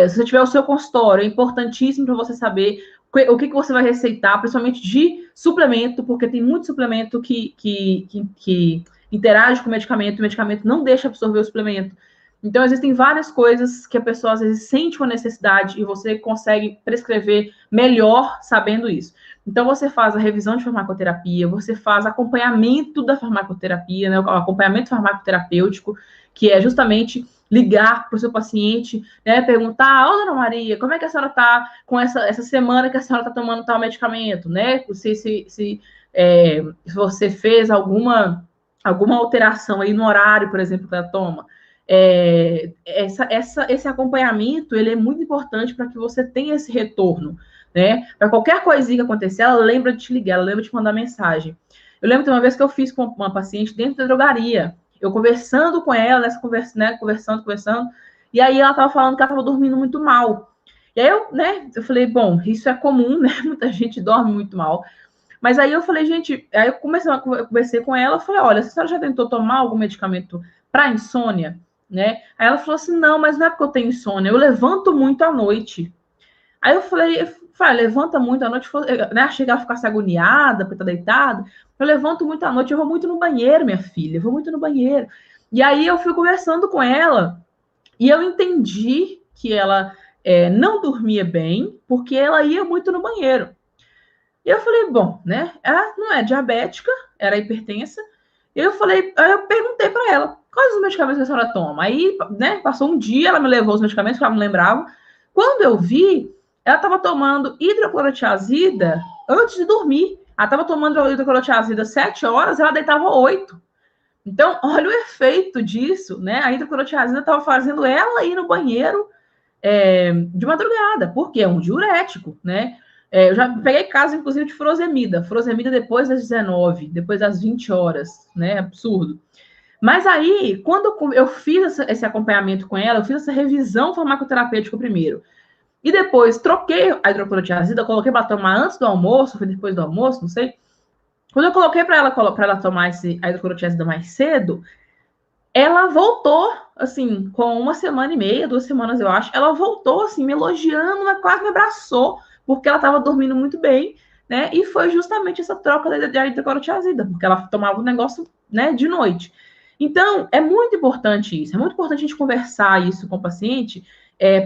Se você tiver o seu consultório, é importantíssimo para você saber o que você vai receitar, principalmente de suplemento, porque tem muito suplemento que interage com o medicamento não deixa absorver o suplemento. Então, existem várias coisas que a pessoa, às vezes, sente uma necessidade e você consegue prescrever melhor sabendo isso. Então, você faz a revisão de farmacoterapia, você faz acompanhamento da farmacoterapia, né, o acompanhamento farmacoterapêutico, que é justamente ligar para o seu paciente, né, perguntar, dona Maria, como é que a senhora está com essa semana que a senhora está tomando tal medicamento, né? Se você fez alguma alteração aí no horário, por exemplo, que ela toma. Esse acompanhamento, ele é muito importante para que você tenha esse retorno, né? Para qualquer coisinha que acontecer, ela lembra de te ligar, ela lembra de te mandar mensagem. Eu lembro de uma vez que eu fiz com uma paciente dentro da drogaria, eu conversando com ela, nessa conversa, né, conversando, e aí ela estava falando que ela estava dormindo muito mal. E aí eu falei, bom, isso é comum, né? Muita gente dorme muito mal. Mas aí eu falei, gente, aí eu conversei com ela, falei, olha, a senhora já tentou tomar algum medicamento para insônia, né? Aí ela falou assim, não, mas não é porque eu tenho insônia, eu levanto muito à noite. Aí eu falei, levanta muito à noite, né? Achei que ela ficasse agoniada, porque tá deitada. Eu levanto muito à noite, eu vou muito no banheiro, minha filha, eu vou muito no banheiro. E aí eu fui conversando com ela, e eu entendi que ela não dormia bem, porque ela ia muito no banheiro. E eu falei, bom, né? Ela não é diabética, era hipertensa. Aí eu perguntei para ela, quais os medicamentos que a senhora toma? Aí, né, passou um dia, ela me levou os medicamentos que ela não lembrava. Quando eu vi, ela estava tomando hidroclorotiazida antes de dormir. Ela estava tomando hidroclorotiazida 7 horas, ela deitava 8. Então, olha o efeito disso, né? A hidroclorotiazida estava fazendo ela ir no banheiro de madrugada, porque é um diurético, né? Eu já peguei caso, inclusive, de furosemida depois das 19, depois das 20 horas, né? Absurdo. Mas aí, quando eu fiz esse acompanhamento com ela, eu fiz essa revisão farmacoterapêutica primeiro. E depois troquei a hidroclorotiazida, coloquei para tomar antes do almoço, foi depois do almoço, não sei. Quando eu coloquei para ela tomar a hidroclorotiazida mais cedo, ela voltou, assim, com 1 semana e meia, 2 semanas, eu acho. Ela voltou, assim, me elogiando, mas quase me abraçou, porque ela estava dormindo muito bem, né? E foi justamente essa troca da hidroclorotiazida, porque ela tomava o negócio, né, de noite. Então, é muito importante isso. É muito importante a gente conversar isso com o paciente,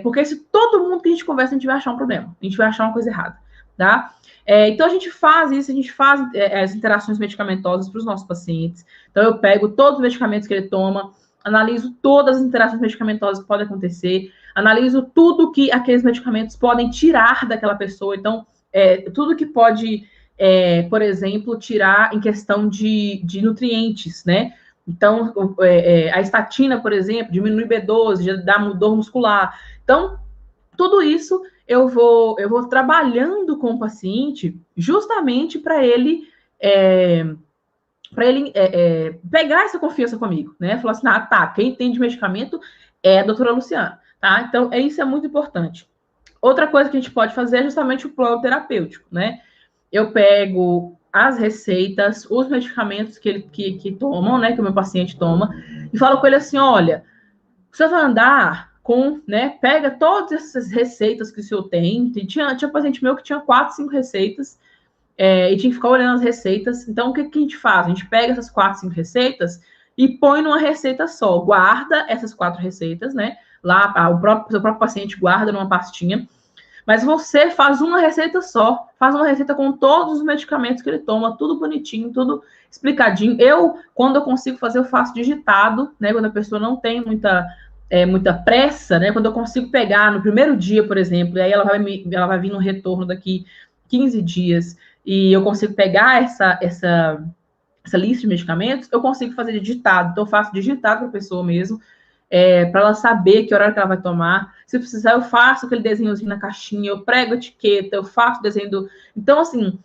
porque se todo mundo que a gente conversa, a gente vai achar um problema. A gente vai achar uma coisa errada, tá? Então, a gente faz isso, a gente faz as interações medicamentosas para os nossos pacientes. Então, eu pego todos os medicamentos que ele toma, analiso todas as interações medicamentosas que podem acontecer. analiso tudo que aqueles medicamentos podem tirar daquela pessoa. Então, tudo que pode, por exemplo, tirar em questão de nutrientes, né? Então, a estatina, por exemplo, diminui B12, dá dor muscular. Então, tudo isso eu vou trabalhando com o paciente justamente para ele pegar essa confiança comigo, né? Falar assim, tá, quem tem de medicamento é a doutora Luciana, tá? Então, isso é muito importante. Outra coisa que a gente pode fazer é justamente o plano terapêutico, né? Eu pego as receitas, os medicamentos que tomam, né? Que o meu paciente toma, e falo com ele assim, olha, você vai andar com, né? Pega todas essas receitas que o senhor tem. Tinha paciente meu que tinha 4, 5 receitas, e tinha que ficar olhando as receitas. Então, o que a gente faz? A gente pega essas 4, 5 receitas e põe numa receita só. Guarda essas 4 receitas, né? Lá, seu próprio paciente guarda numa pastinha. Mas você faz uma receita só. Faz uma receita com todos os medicamentos que ele toma, tudo bonitinho, tudo explicadinho. Quando eu consigo fazer, eu faço digitado, né? Quando a pessoa não tem muita pressa, né? Quando eu consigo pegar no primeiro dia, por exemplo, e aí ela vai vir no retorno daqui 15 dias, e eu consigo pegar essa lista de medicamentos, eu consigo fazer digitado. Então, eu faço digitado para a pessoa mesmo, para ela saber que horário que ela vai tomar. Se precisar, eu faço aquele desenhozinho na caixinha, eu prego a etiqueta, eu faço o desenho do... Então, assim,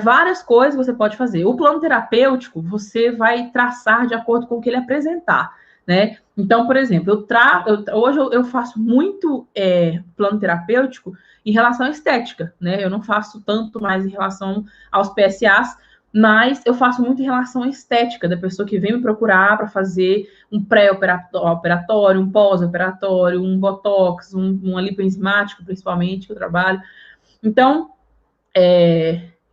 várias coisas você pode fazer. O plano terapêutico, você vai traçar de acordo com o que ele apresentar, né? Então, por exemplo, hoje eu faço muito plano terapêutico em relação à estética, né? Eu não faço tanto mais em relação aos PSAs, mas eu faço muito em relação à estética da pessoa que vem me procurar para fazer um pré-operatório, um pós-operatório, um botox, uma lipoenzimática, principalmente, que eu trabalho. Então,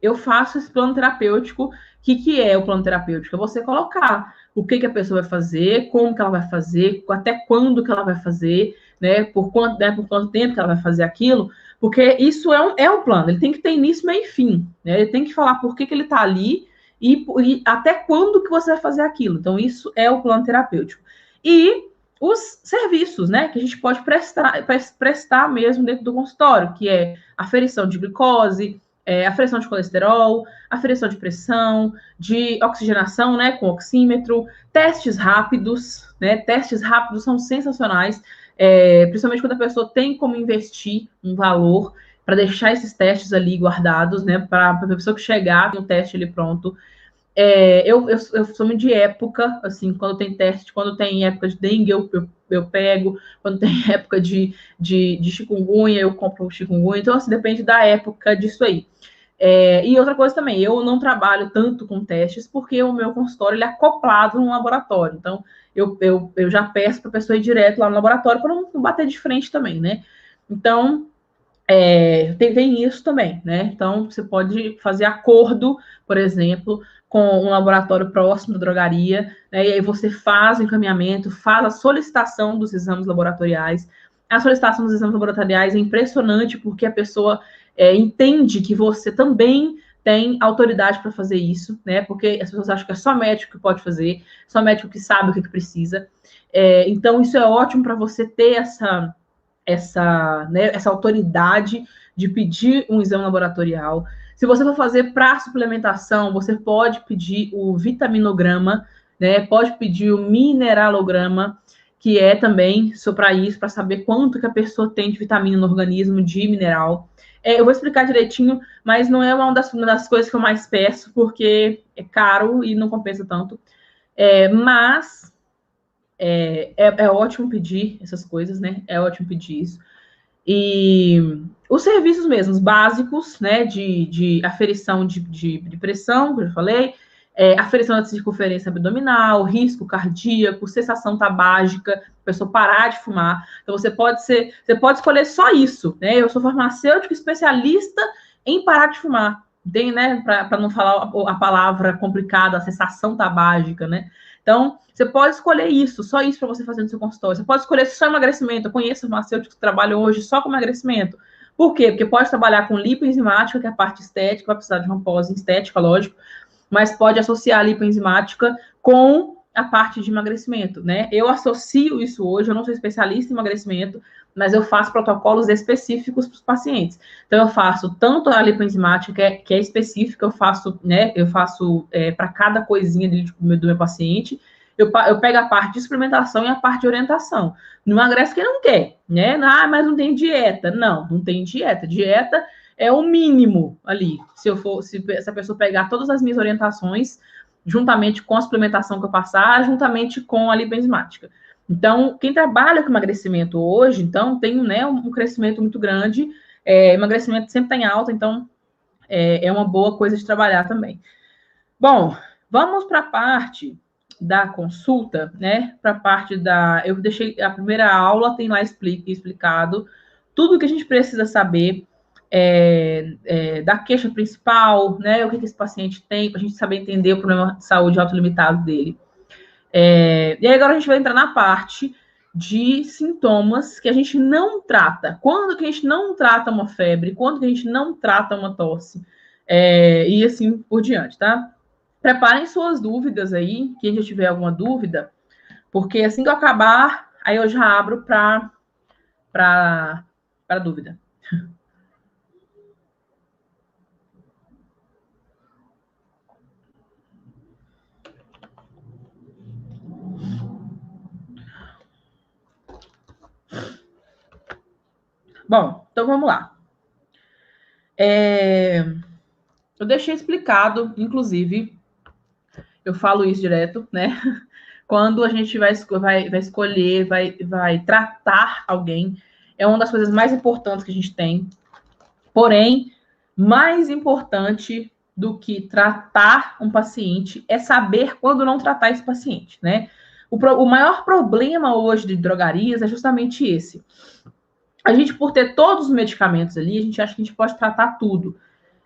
eu faço esse plano terapêutico. O que é o plano terapêutico? É você colocar o que a pessoa vai fazer, como que ela vai fazer, até quando que ela vai fazer, né? Por quanto tempo que ela vai fazer aquilo, porque isso é um plano, ele tem que ter início, meio e fim, né? Ele tem que falar por que ele está ali e até quando que você vai fazer aquilo. Então, isso é o plano terapêutico. E os serviços, né, que a gente pode prestar mesmo dentro do consultório, que é aferição de glicose, aferição de colesterol, aferição de pressão, de oxigenação, né, com oxímetro, testes rápidos, né, testes rápidos são sensacionais, principalmente quando a pessoa tem como investir um valor para deixar esses testes ali guardados, né, para a pessoa que chegar no teste ali pronto. Eu sou muito de época, assim, quando tem teste, quando tem época de dengue, eu pego, quando tem época de chikungunya, eu compro chikungunya, então, assim, depende da época disso aí. E outra coisa também, eu não trabalho tanto com testes, porque o meu consultório ele é acoplado num laboratório, então eu já peço para a pessoa ir direto lá no laboratório, para não bater de frente também, né? Então, tem isso também, né? Então, você pode fazer acordo, por exemplo, com um laboratório próximo da drogaria, né? E aí você faz o encaminhamento, faz a solicitação dos exames laboratoriais. A solicitação dos exames laboratoriais é impressionante, porque a pessoa entende que você também tem autoridade para fazer isso, né? Porque as pessoas acham que é só médico que pode fazer, só médico que sabe o que precisa. Então, isso é ótimo para você ter essa autoridade de pedir um exame laboratorial. Se você for fazer para suplementação, você pode pedir o vitaminograma, né? Pode pedir o mineralograma, que é também só para isso, para saber quanto que a pessoa tem de vitamina no organismo, de mineral. Eu vou explicar direitinho, mas não é uma das coisas que eu mais peço, porque é caro e não compensa tanto. Mas é ótimo pedir essas coisas, né? É ótimo pedir isso. E os serviços mesmos, básicos, né? De aferição de pressão, que eu já falei, aferição da circunferência abdominal, risco cardíaco, cessação tabágica, a pessoa parar de fumar. Então, você pode escolher só isso, né? Eu sou farmacêutico especialista em parar de fumar. Tem, né? Para não falar a palavra complicada, a cessação tabágica, né? Então, você pode escolher isso, só isso para você fazer no seu consultório. Você pode escolher só emagrecimento. Eu conheço farmacêuticos que trabalham hoje só com emagrecimento. Por quê? Porque pode trabalhar com lipoenzimática, que é a parte estética, vai precisar de uma pós-estética, lógico, mas pode associar a lipoenzimática com a parte de emagrecimento, né? Eu associo isso hoje, eu não sou especialista em emagrecimento, mas eu faço protocolos específicos para os pacientes. Então, eu faço tanto a lipoenzimática, que é específica, eu faço para cada coisinha do meu paciente. Eu pego a parte de suplementação e a parte de orientação. Não emagrece quem não quer, né? Ah, mas não tem dieta. Não, não tem dieta. Dieta é o mínimo ali. Se a pessoa pegar todas as minhas orientações, juntamente com a suplementação que eu passar, juntamente com a lipoenzimática. Então, quem trabalha com emagrecimento hoje, então, tem, né, um crescimento muito grande, emagrecimento sempre está em alta, então é uma boa coisa de trabalhar também. Bom, vamos para a parte da consulta, né? Para a parte da... Eu deixei a primeira aula, tem lá explicado tudo o que a gente precisa saber da queixa principal, né? O que esse paciente tem, para a gente saber entender o problema de saúde autolimitado dele. E aí agora a gente vai entrar na parte de sintomas que a gente não trata. Quando que a gente não trata uma febre, quando que a gente não trata uma tosse, e assim por diante, tá? Preparem suas dúvidas aí, quem já tiver alguma dúvida, porque assim que eu acabar, aí eu já abro para dúvida. Bom, então vamos lá. Eu deixei explicado, inclusive, eu falo isso direto, né? Quando a gente vai escolher, vai tratar alguém, é uma das coisas mais importantes que a gente tem. Porém, mais importante do que tratar um paciente é saber quando não tratar esse paciente, né? O maior problema hoje de drogarias é justamente esse. A gente, por ter todos os medicamentos ali, a gente acha que a gente pode tratar tudo.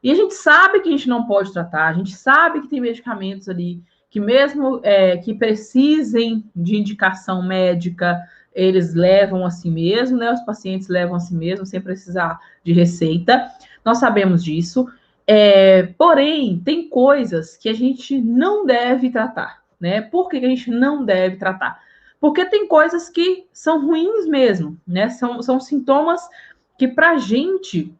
E a gente sabe que a gente não pode tratar, a gente sabe que tem medicamentos ali que mesmo que precisem de indicação médica, eles levam a si mesmo, né? Os pacientes levam a si mesmo, sem precisar de receita. Nós sabemos disso. Porém, tem coisas que a gente não deve tratar, né? Por que a gente não deve tratar? Porque tem coisas que são ruins mesmo, né? São sintomas que pra gente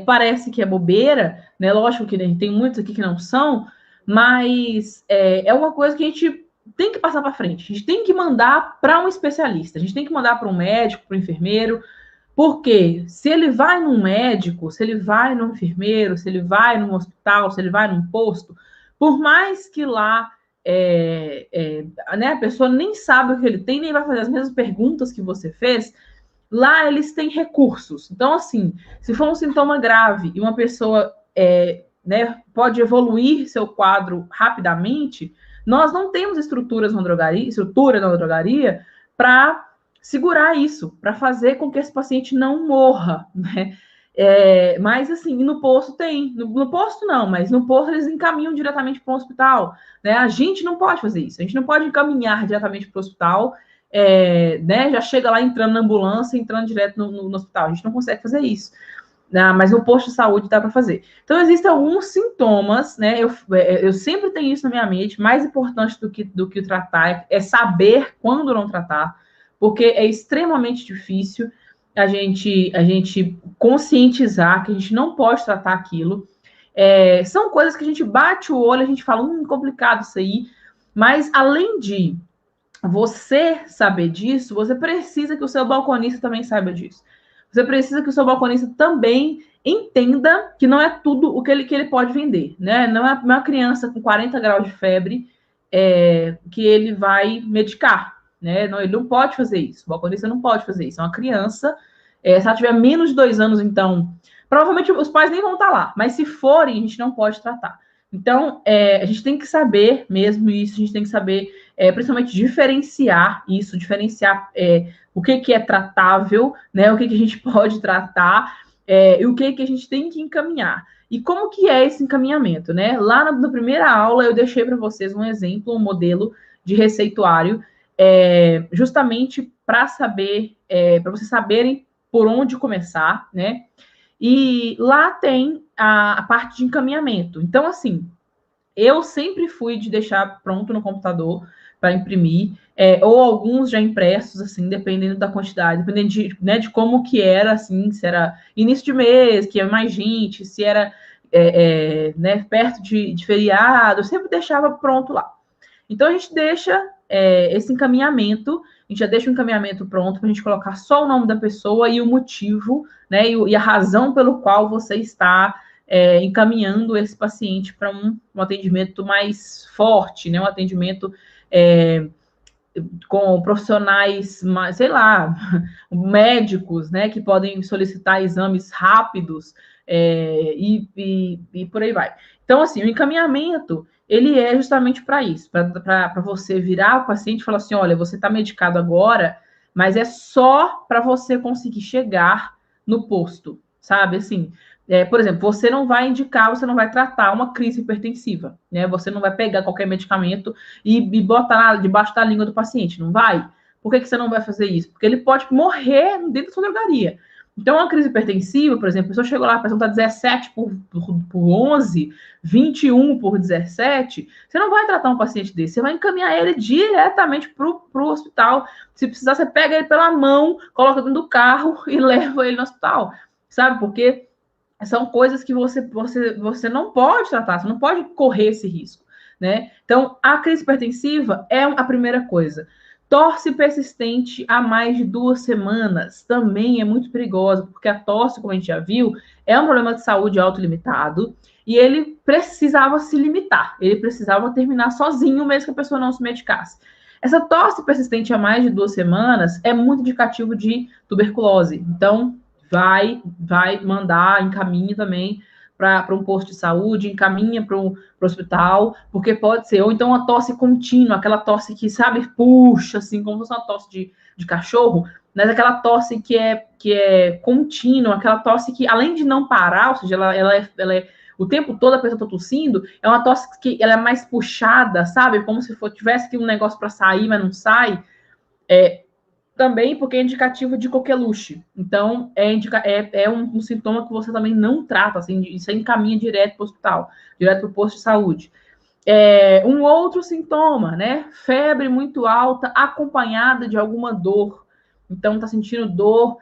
parece que é bobeira, né? Lógico que tem muitos aqui que não são, mas é uma coisa que a gente tem que passar para frente. A gente tem que mandar para um especialista, a gente tem que mandar para um médico, para um enfermeiro, porque se ele vai num médico, se ele vai num enfermeiro, se ele vai num hospital, se ele vai num posto, por mais que lá né, a pessoa nem sabe o que ele tem, nem vai fazer as mesmas perguntas que você fez, lá eles têm recursos. Então, assim, se for um sintoma grave e uma pessoa né, pode evoluir seu quadro rapidamente, nós não temos estrutura na drogaria para segurar isso, para fazer com que esse paciente não morra, né? Mas assim, no posto tem, no posto não, mas no posto eles encaminham diretamente para o hospital, né? A gente não pode fazer isso, a gente não pode encaminhar diretamente para o hospital, né? Já chega lá entrando na ambulância, entrando direto no hospital, a gente não consegue fazer isso. Mas no posto de saúde dá para fazer. Então, existem alguns sintomas, né? Eu sempre tenho isso na minha mente. Mais importante do que tratar é saber quando não tratar, porque é extremamente difícil a gente conscientizar que a gente não pode tratar aquilo. São coisas que a gente bate o olho, a gente fala, complicado isso aí. Mas, além de você saber disso, você precisa que o seu balconista também saiba disso. Você precisa que o seu balconista também entenda que não é tudo o que ele pode vender, né? Não é uma criança com 40 graus de febre que ele vai medicar, né? Não, ele não pode fazer isso. O balconista não pode fazer isso. É uma criança. Se ela tiver menos de 2 anos, então, provavelmente os pais nem vão estar lá. Mas se forem, a gente não pode tratar. Então, a gente tem que saber mesmo isso. A gente tem que saber, principalmente, diferenciar isso, diferenciar o que é tratável, né? O que a gente pode tratar e o que a gente tem que encaminhar. E como que é esse encaminhamento, né? Lá na primeira aula eu deixei para vocês um exemplo, um modelo de receituário, justamente para saber, para vocês saberem por onde começar, né? E lá tem a parte de encaminhamento. Então, assim, eu sempre fui de deixar pronto no computador para imprimir, ou alguns já impressos, assim, dependendo da quantidade, dependendo de, né, de como que era, assim, se era início de mês, que ia mais gente, se era né, perto de feriado, eu sempre deixava pronto lá. Então, a gente deixa esse encaminhamento, a gente já deixa o encaminhamento pronto para a gente colocar só o nome da pessoa e o motivo, né, e a razão pelo qual você está encaminhando esse paciente para um atendimento mais forte, né, um atendimento com profissionais, sei lá, médicos, né, que podem solicitar exames rápidos e por aí vai. Então, assim, o encaminhamento, ele é justamente para isso, para você virar o paciente e falar assim, olha, você está medicado agora, mas é só para você conseguir chegar no posto, sabe? Assim, por exemplo, você não vai indicar, você não vai tratar uma crise hipertensiva, né? Você não vai pegar qualquer medicamento e botar debaixo da língua do paciente, não vai? Por que você não vai fazer isso? Porque ele pode morrer dentro da sua drogaria. Então, uma crise hipertensiva, por exemplo, a pessoa chegou lá, a pessoa está 17 por 11, 21 por 17, você não vai tratar um paciente desse, você vai encaminhar ele diretamente para o hospital. Se precisar, você pega ele pela mão, coloca dentro do carro e leva ele no hospital, sabe? Porque são coisas que você não pode tratar, você não pode correr esse risco, né? Então, a crise hipertensiva é a primeira coisa. Tosse persistente há mais de 2 semanas também é muito perigosa, porque a tosse, como a gente já viu, é um problema de saúde autolimitado e ele precisava se limitar, ele precisava terminar sozinho, mesmo que a pessoa não se medicasse. Essa tosse persistente há mais de 2 semanas é muito indicativo de tuberculose. Então, vai mandar, encaminha também para um posto de saúde, encaminha para o hospital, porque pode ser, ou então uma tosse contínua, aquela tosse que, sabe, puxa, assim, como se fosse uma tosse de cachorro, mas aquela tosse que é contínua, aquela tosse que, além de não parar, ou seja, ela é o tempo todo a pessoa está tossindo, é uma tosse que ela é mais puxada, sabe? Como se tivesse aqui um negócio para sair, mas não sai. Também porque é indicativo de coqueluche. Então, é um sintoma que você também não trata, assim, você encaminha direto para o hospital, direto para o posto de saúde. Um outro sintoma, né? Febre muito alta, acompanhada de alguma dor. Então, está sentindo dor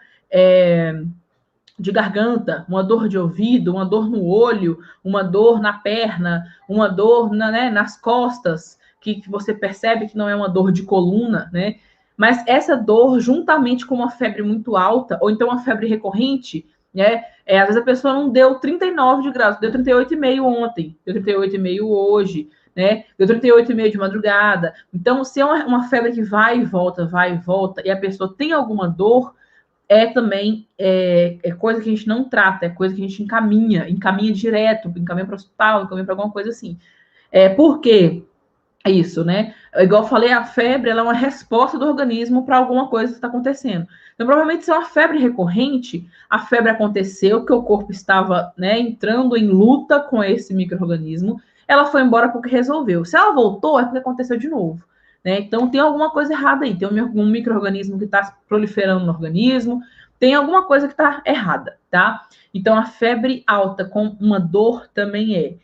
de garganta, uma dor de ouvido, uma dor no olho, uma dor na perna, uma dor nas costas, que você percebe que não é uma dor de coluna, né? Mas essa dor, juntamente com uma febre muito alta, ou então uma febre recorrente, né? Às vezes a pessoa não deu 39 de graus, deu 38,5 ontem, deu 38,5 hoje, né? Deu 38,5 de madrugada. Então, se é uma febre que vai e volta, e a pessoa tem alguma dor, também coisa que a gente não trata, é coisa que a gente encaminha direto, encaminha para o hospital, encaminha para alguma coisa assim. Por quê? Isso, né? Igual eu falei, a febre ela é uma resposta do organismo para alguma coisa que está acontecendo. Então, provavelmente, se é uma febre recorrente, a febre aconteceu, que o corpo estava, né, entrando em luta com esse micro-organismo, ela foi embora porque resolveu. Se ela voltou, é porque aconteceu de novo. Né? Então, tem alguma coisa errada aí. Tem um micro-organismo que está proliferando no organismo, tem alguma coisa que está errada, tá? Então, a febre alta com uma dor também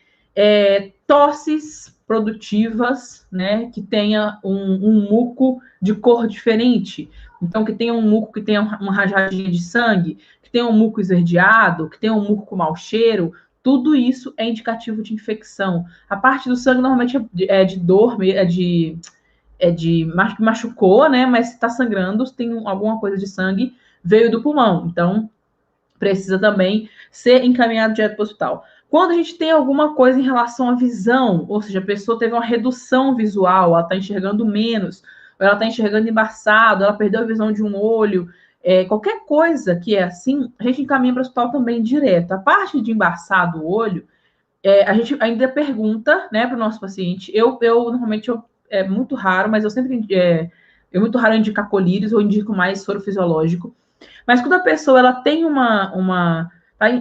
tosses produtivas, né, que tenha um muco de cor diferente. Então, que tenha um muco que tenha uma rajadinha de sangue, que tenha um muco esverdeado, que tenha um muco com mau cheiro, tudo isso é indicativo de infecção. A parte do sangue normalmente é de dor, machucou, né, mas está sangrando, tem alguma coisa de sangue, veio do pulmão. Então, precisa também ser encaminhado direto para o hospital. Quando a gente tem alguma coisa em relação à visão, ou seja, a pessoa teve uma redução visual, ela está enxergando menos, ou ela está enxergando embaçado, ela perdeu a visão de um olho, qualquer coisa que é assim, a gente encaminha para o hospital também direto. A parte de embaçado o olho, a gente ainda pergunta, né, para o nosso paciente. Normalmente é muito raro, mas eu sempre é muito raro indicar colírios, ou indico mais soro fisiológico. Mas quando a pessoa ela tem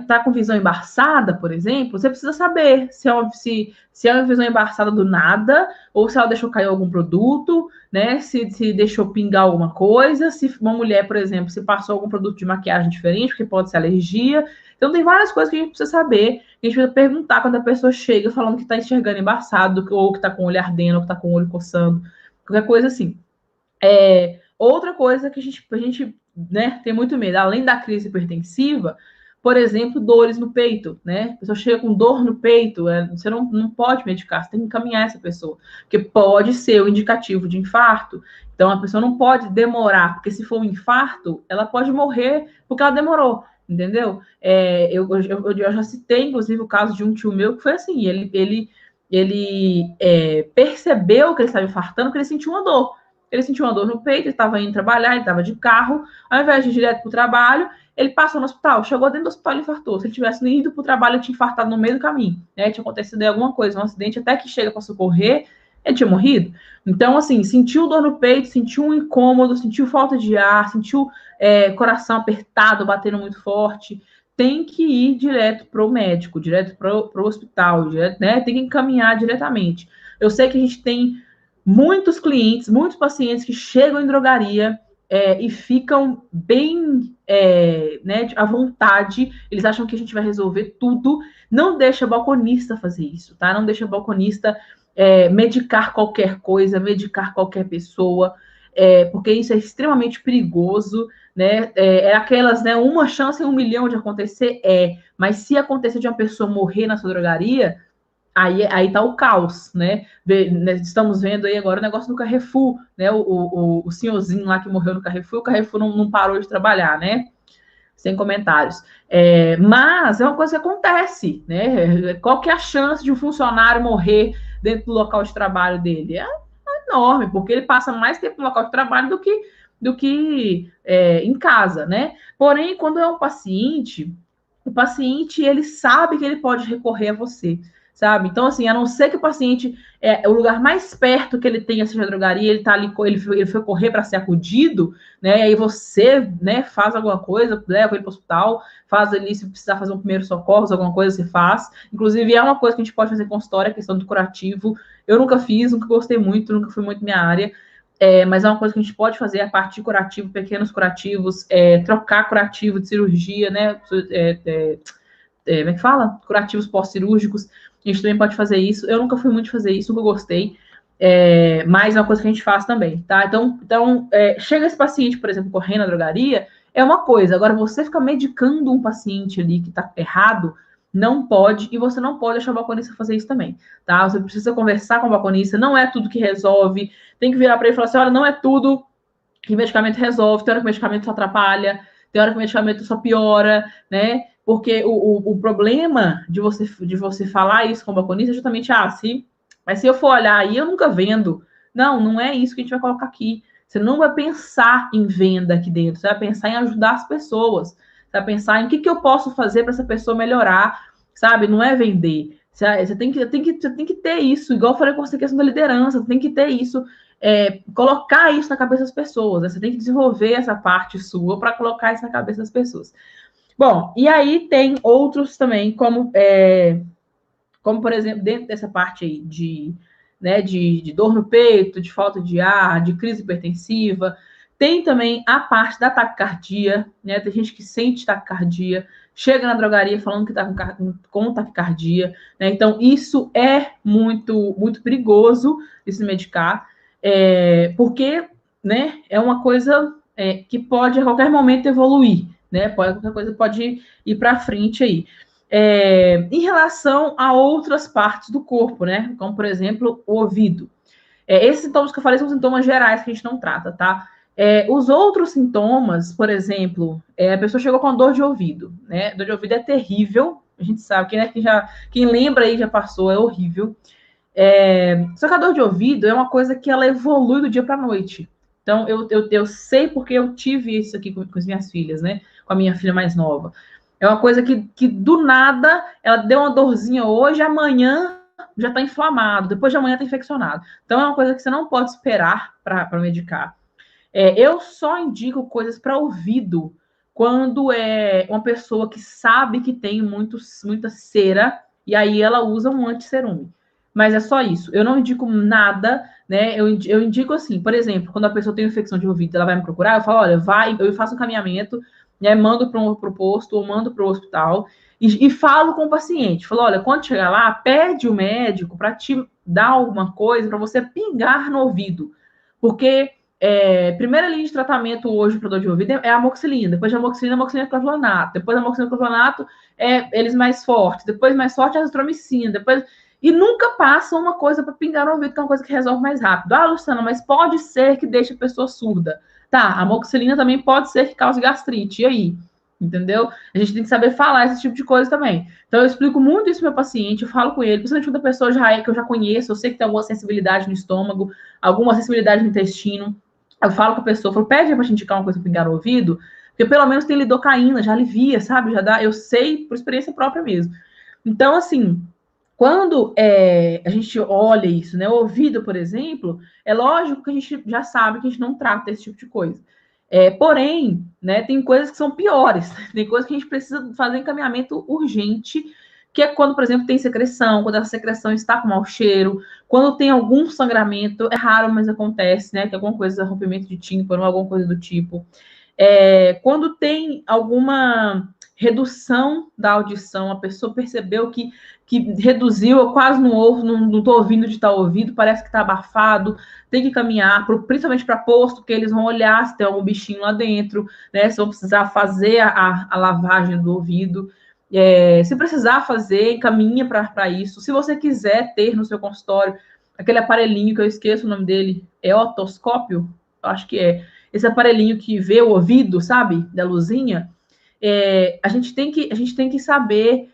tá com visão embaçada, por exemplo, você precisa saber se é uma visão embaçada do nada, ou se ela deixou cair algum produto, né? Se deixou pingar alguma coisa, se uma mulher, por exemplo, se passou algum produto de maquiagem diferente, porque pode ser alergia. Então tem várias coisas que a gente precisa saber, que a gente precisa perguntar quando a pessoa chega falando que está enxergando embaçado, ou que está com o olho ardendo, ou que está com o olho coçando. qualquer coisa assim. Outra coisa que a gente né, tem muito medo, além da crise hipertensiva, por exemplo, dores no peito, né? A pessoa chega com dor no peito, você não pode medicar, você tem que encaminhar essa pessoa, porque pode ser o indicativo de infarto. Então, a pessoa não pode demorar, porque se for um infarto, ela pode morrer porque ela demorou, entendeu? Eu já citei, inclusive, o caso de um tio meu que foi assim, ele percebeu que ele estava infartando porque ele sentiu uma dor. Ele sentiu uma dor no peito, ele estava indo trabalhar, ele estava de carro, ao invés de ir direto para o trabalho, ele passou no hospital, chegou dentro do hospital e infartou. Se ele tivesse ido para o trabalho, ele tinha infartado no meio do caminho, né? Tinha acontecido alguma coisa, um acidente, até que chega para socorrer, ele tinha morrido. Então, assim, sentiu dor no peito, sentiu um incômodo, sentiu falta de ar, sentiu coração apertado, batendo muito forte, tem que ir direto para o médico, direto para o hospital, direto, né? Tem que encaminhar diretamente. Eu sei que a gente tem muitos clientes, muitos pacientes que chegam em drogaria e ficam bem né, à vontade, eles acham que a gente vai resolver tudo. Não deixa balconista fazer isso, tá? Não deixa balconista medicar qualquer coisa, medicar qualquer pessoa, porque isso é extremamente perigoso, né? Aquelas, né? Uma chance em 1 milhão de acontecer, mas se acontecer de uma pessoa morrer na sua drogaria, aí tá o caos, né? Estamos vendo aí agora o negócio do Carrefour, né? O senhorzinho lá que morreu no Carrefour, o Carrefour não parou de trabalhar, né? Sem comentários. Mas é uma coisa que acontece, né? Qual que é a chance de um funcionário morrer dentro do local de trabalho dele? É enorme, porque ele passa mais tempo no local de trabalho do que em casa, né? Porém, quando é um paciente, o paciente ele sabe que ele pode recorrer a você, sabe? Então, assim, a não ser que o paciente o lugar mais perto que ele tenha seja a drogaria, ele tá ali, ele foi correr para ser acudido, né? E aí você, né, faz alguma coisa, leva ele para o hospital, faz ali, se precisar fazer um primeiro socorro, alguma coisa você faz. Inclusive, é uma coisa que a gente pode fazer em consultório, a questão do curativo. Eu nunca fiz, nunca gostei muito, nunca foi muito minha área. Mas é uma coisa que a gente pode fazer a partir de curativo, pequenos curativos, trocar curativo de cirurgia, né? Como é que fala? Curativos pós-cirúrgicos. A gente também pode fazer isso. Eu nunca fui muito fazer isso, nunca gostei. Mas é uma coisa que a gente faz também, tá? Então chega esse paciente, por exemplo, correndo na drogaria, é uma coisa. Agora, você ficar medicando um paciente ali que tá errado, não pode, e você não pode deixar o balconista fazer isso também, tá? Você precisa conversar com o balconista, não é tudo que resolve, tem que virar para ele e falar assim, olha, não é tudo que medicamento resolve, tem hora que o medicamento só atrapalha, tem hora que o medicamento só piora, né? Porque o problema de você falar isso com o balconista é justamente, mas se eu for olhar aí, eu nunca vendo. Não é isso que a gente vai colocar aqui. Você não vai pensar em venda aqui dentro, você vai pensar em ajudar as pessoas. Você vai pensar em o que eu posso fazer para essa pessoa melhorar, sabe? Não é vender. Você tem que ter isso, igual eu falei com você, questão da liderança, você tem que ter isso, colocar isso na cabeça das pessoas. Né? Você tem que desenvolver essa parte sua para colocar isso na cabeça das pessoas. Bom, e aí tem outros também, como por exemplo, dentro dessa parte aí de dor no peito, de falta de ar, de crise hipertensiva, tem também a parte da taquicardia, né? Tem gente que sente taquicardia, chega na drogaria falando que está com taquicardia, né? Então, isso é muito, muito perigoso de se medicar, porque, né, é uma coisa que pode a qualquer momento evoluir, né? Qualquer coisa pode ir para frente aí. Em relação a outras partes do corpo, né? Como, por exemplo, o ouvido. Esses sintomas que eu falei são sintomas gerais que a gente não trata, tá? Os outros sintomas, por exemplo, a pessoa chegou com dor de ouvido, né? Dor de ouvido é terrível, a gente sabe, quem lembra aí já passou, é horrível. Só que a dor de ouvido é uma coisa que ela evolui do dia para a noite. Então, eu sei porque eu tive isso aqui com as minhas filhas, né? Com a minha filha mais nova. É uma coisa que do nada, ela deu uma dorzinha hoje, amanhã já está inflamado, depois de amanhã está infeccionado. Então, é uma coisa que você não pode esperar para medicar. Eu só indico coisas para ouvido quando é uma pessoa que sabe que tem muita cera e aí ela usa um antisserume. Mas é só isso. Eu não indico nada, né? Eu indico assim, por exemplo, quando a pessoa tem infecção de ouvido, ela vai me procurar, eu falo, olha, eu faço um caminhamento, né? Mando para o posto ou mando para o hospital e falo com o paciente. Falo, olha, quando chegar lá, pede o médico para te dar alguma coisa para você pingar no ouvido. Porque primeira linha de tratamento hoje para dor de ouvido é a amoxicilina. Depois de amoxicilina, clavulanato. Depois da amoxicilina, clavulanato, eles mais fortes. Depois mais forte, a azitromicina. Depois... E nunca passa uma coisa para pingar no ouvido, que é uma coisa que resolve mais rápido. Ah, Luciana, mas pode ser que deixe a pessoa surda. Tá, a amoxicilina também pode ser que cause gastrite. E aí? Entendeu? A gente tem que saber falar esse tipo de coisa também. Então, eu explico muito isso pro meu paciente, eu falo com ele, principalmente quando a pessoa que eu já conheço, eu sei que tem alguma sensibilidade no estômago, alguma sensibilidade no intestino. Eu falo com a pessoa, falo, pede pra gente indicar uma coisa pra pingar no ouvido, porque pelo menos tem lidocaína, já alivia, sabe? Já dá, eu sei por experiência própria mesmo. Então, assim, quando a gente olha isso, né? O ouvido, por exemplo, é lógico que a gente já sabe que a gente não trata esse tipo de coisa. Porém, né, tem coisas que são piores, tem coisas que a gente precisa fazer encaminhamento urgente, que é quando, por exemplo, tem secreção, quando a secreção está com mau cheiro, quando tem algum sangramento, é raro, mas acontece, né? Que alguma coisa, rompimento de tímpano, alguma coisa do tipo. Quando tem alguma redução da audição, a pessoa percebeu que reduziu, eu quase não ouvo, não estou ouvindo de tal ouvido, parece que está abafado, tem que caminhar, principalmente para posto, que eles vão olhar se tem algum bichinho lá dentro, né? Se vão precisar fazer a lavagem do ouvido. Se precisar fazer, encaminha para isso. Se você quiser ter no seu consultório aquele aparelhinho que eu esqueço o nome dele, é otoscópio? Acho que é. Esse aparelhinho que vê o ouvido, sabe? Da luzinha. A gente tem que saber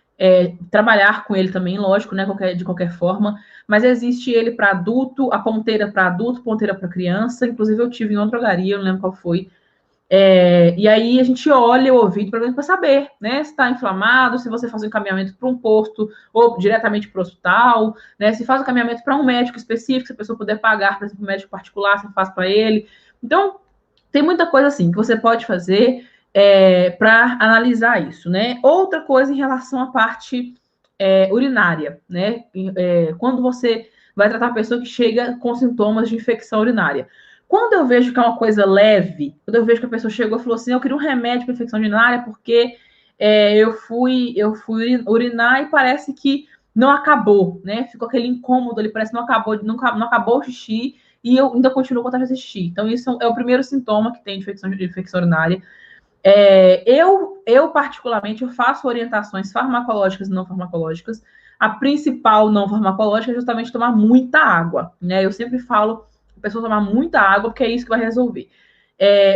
trabalhar com ele também, lógico, né? De qualquer forma. Mas existe ele para adulto, a ponteira para adulto, ponteira para criança. Inclusive, eu tive em outra drogaria, eu não lembro qual foi. E aí a gente olha o ouvido para saber, né? Se está inflamado, se você faz um encaminhamento para um posto ou diretamente para o hospital, né? Se faz um encaminhamento para um médico específico, se a pessoa puder pagar, por exemplo, um médico particular, você faz para ele. Então, tem muita coisa assim que você pode fazer para analisar isso, né? Outra coisa em relação à parte urinária, né? Quando você vai tratar a pessoa que chega com sintomas de infecção urinária. Quando eu vejo que é uma coisa leve, quando eu vejo que a pessoa chegou e falou assim, eu queria um remédio para infecção urinária porque eu fui urinar e parece que não acabou, né? Ficou aquele incômodo ali, parece que não acabou o xixi e eu ainda continuo com vontade de fazer xixi. Então, isso é o primeiro sintoma que tem de infecção urinária. Eu particularmente, eu faço orientações farmacológicas e não farmacológicas. A principal não farmacológica é justamente tomar muita água, né? Eu sempre falo a pessoa tomar muita água, porque é isso que vai resolver.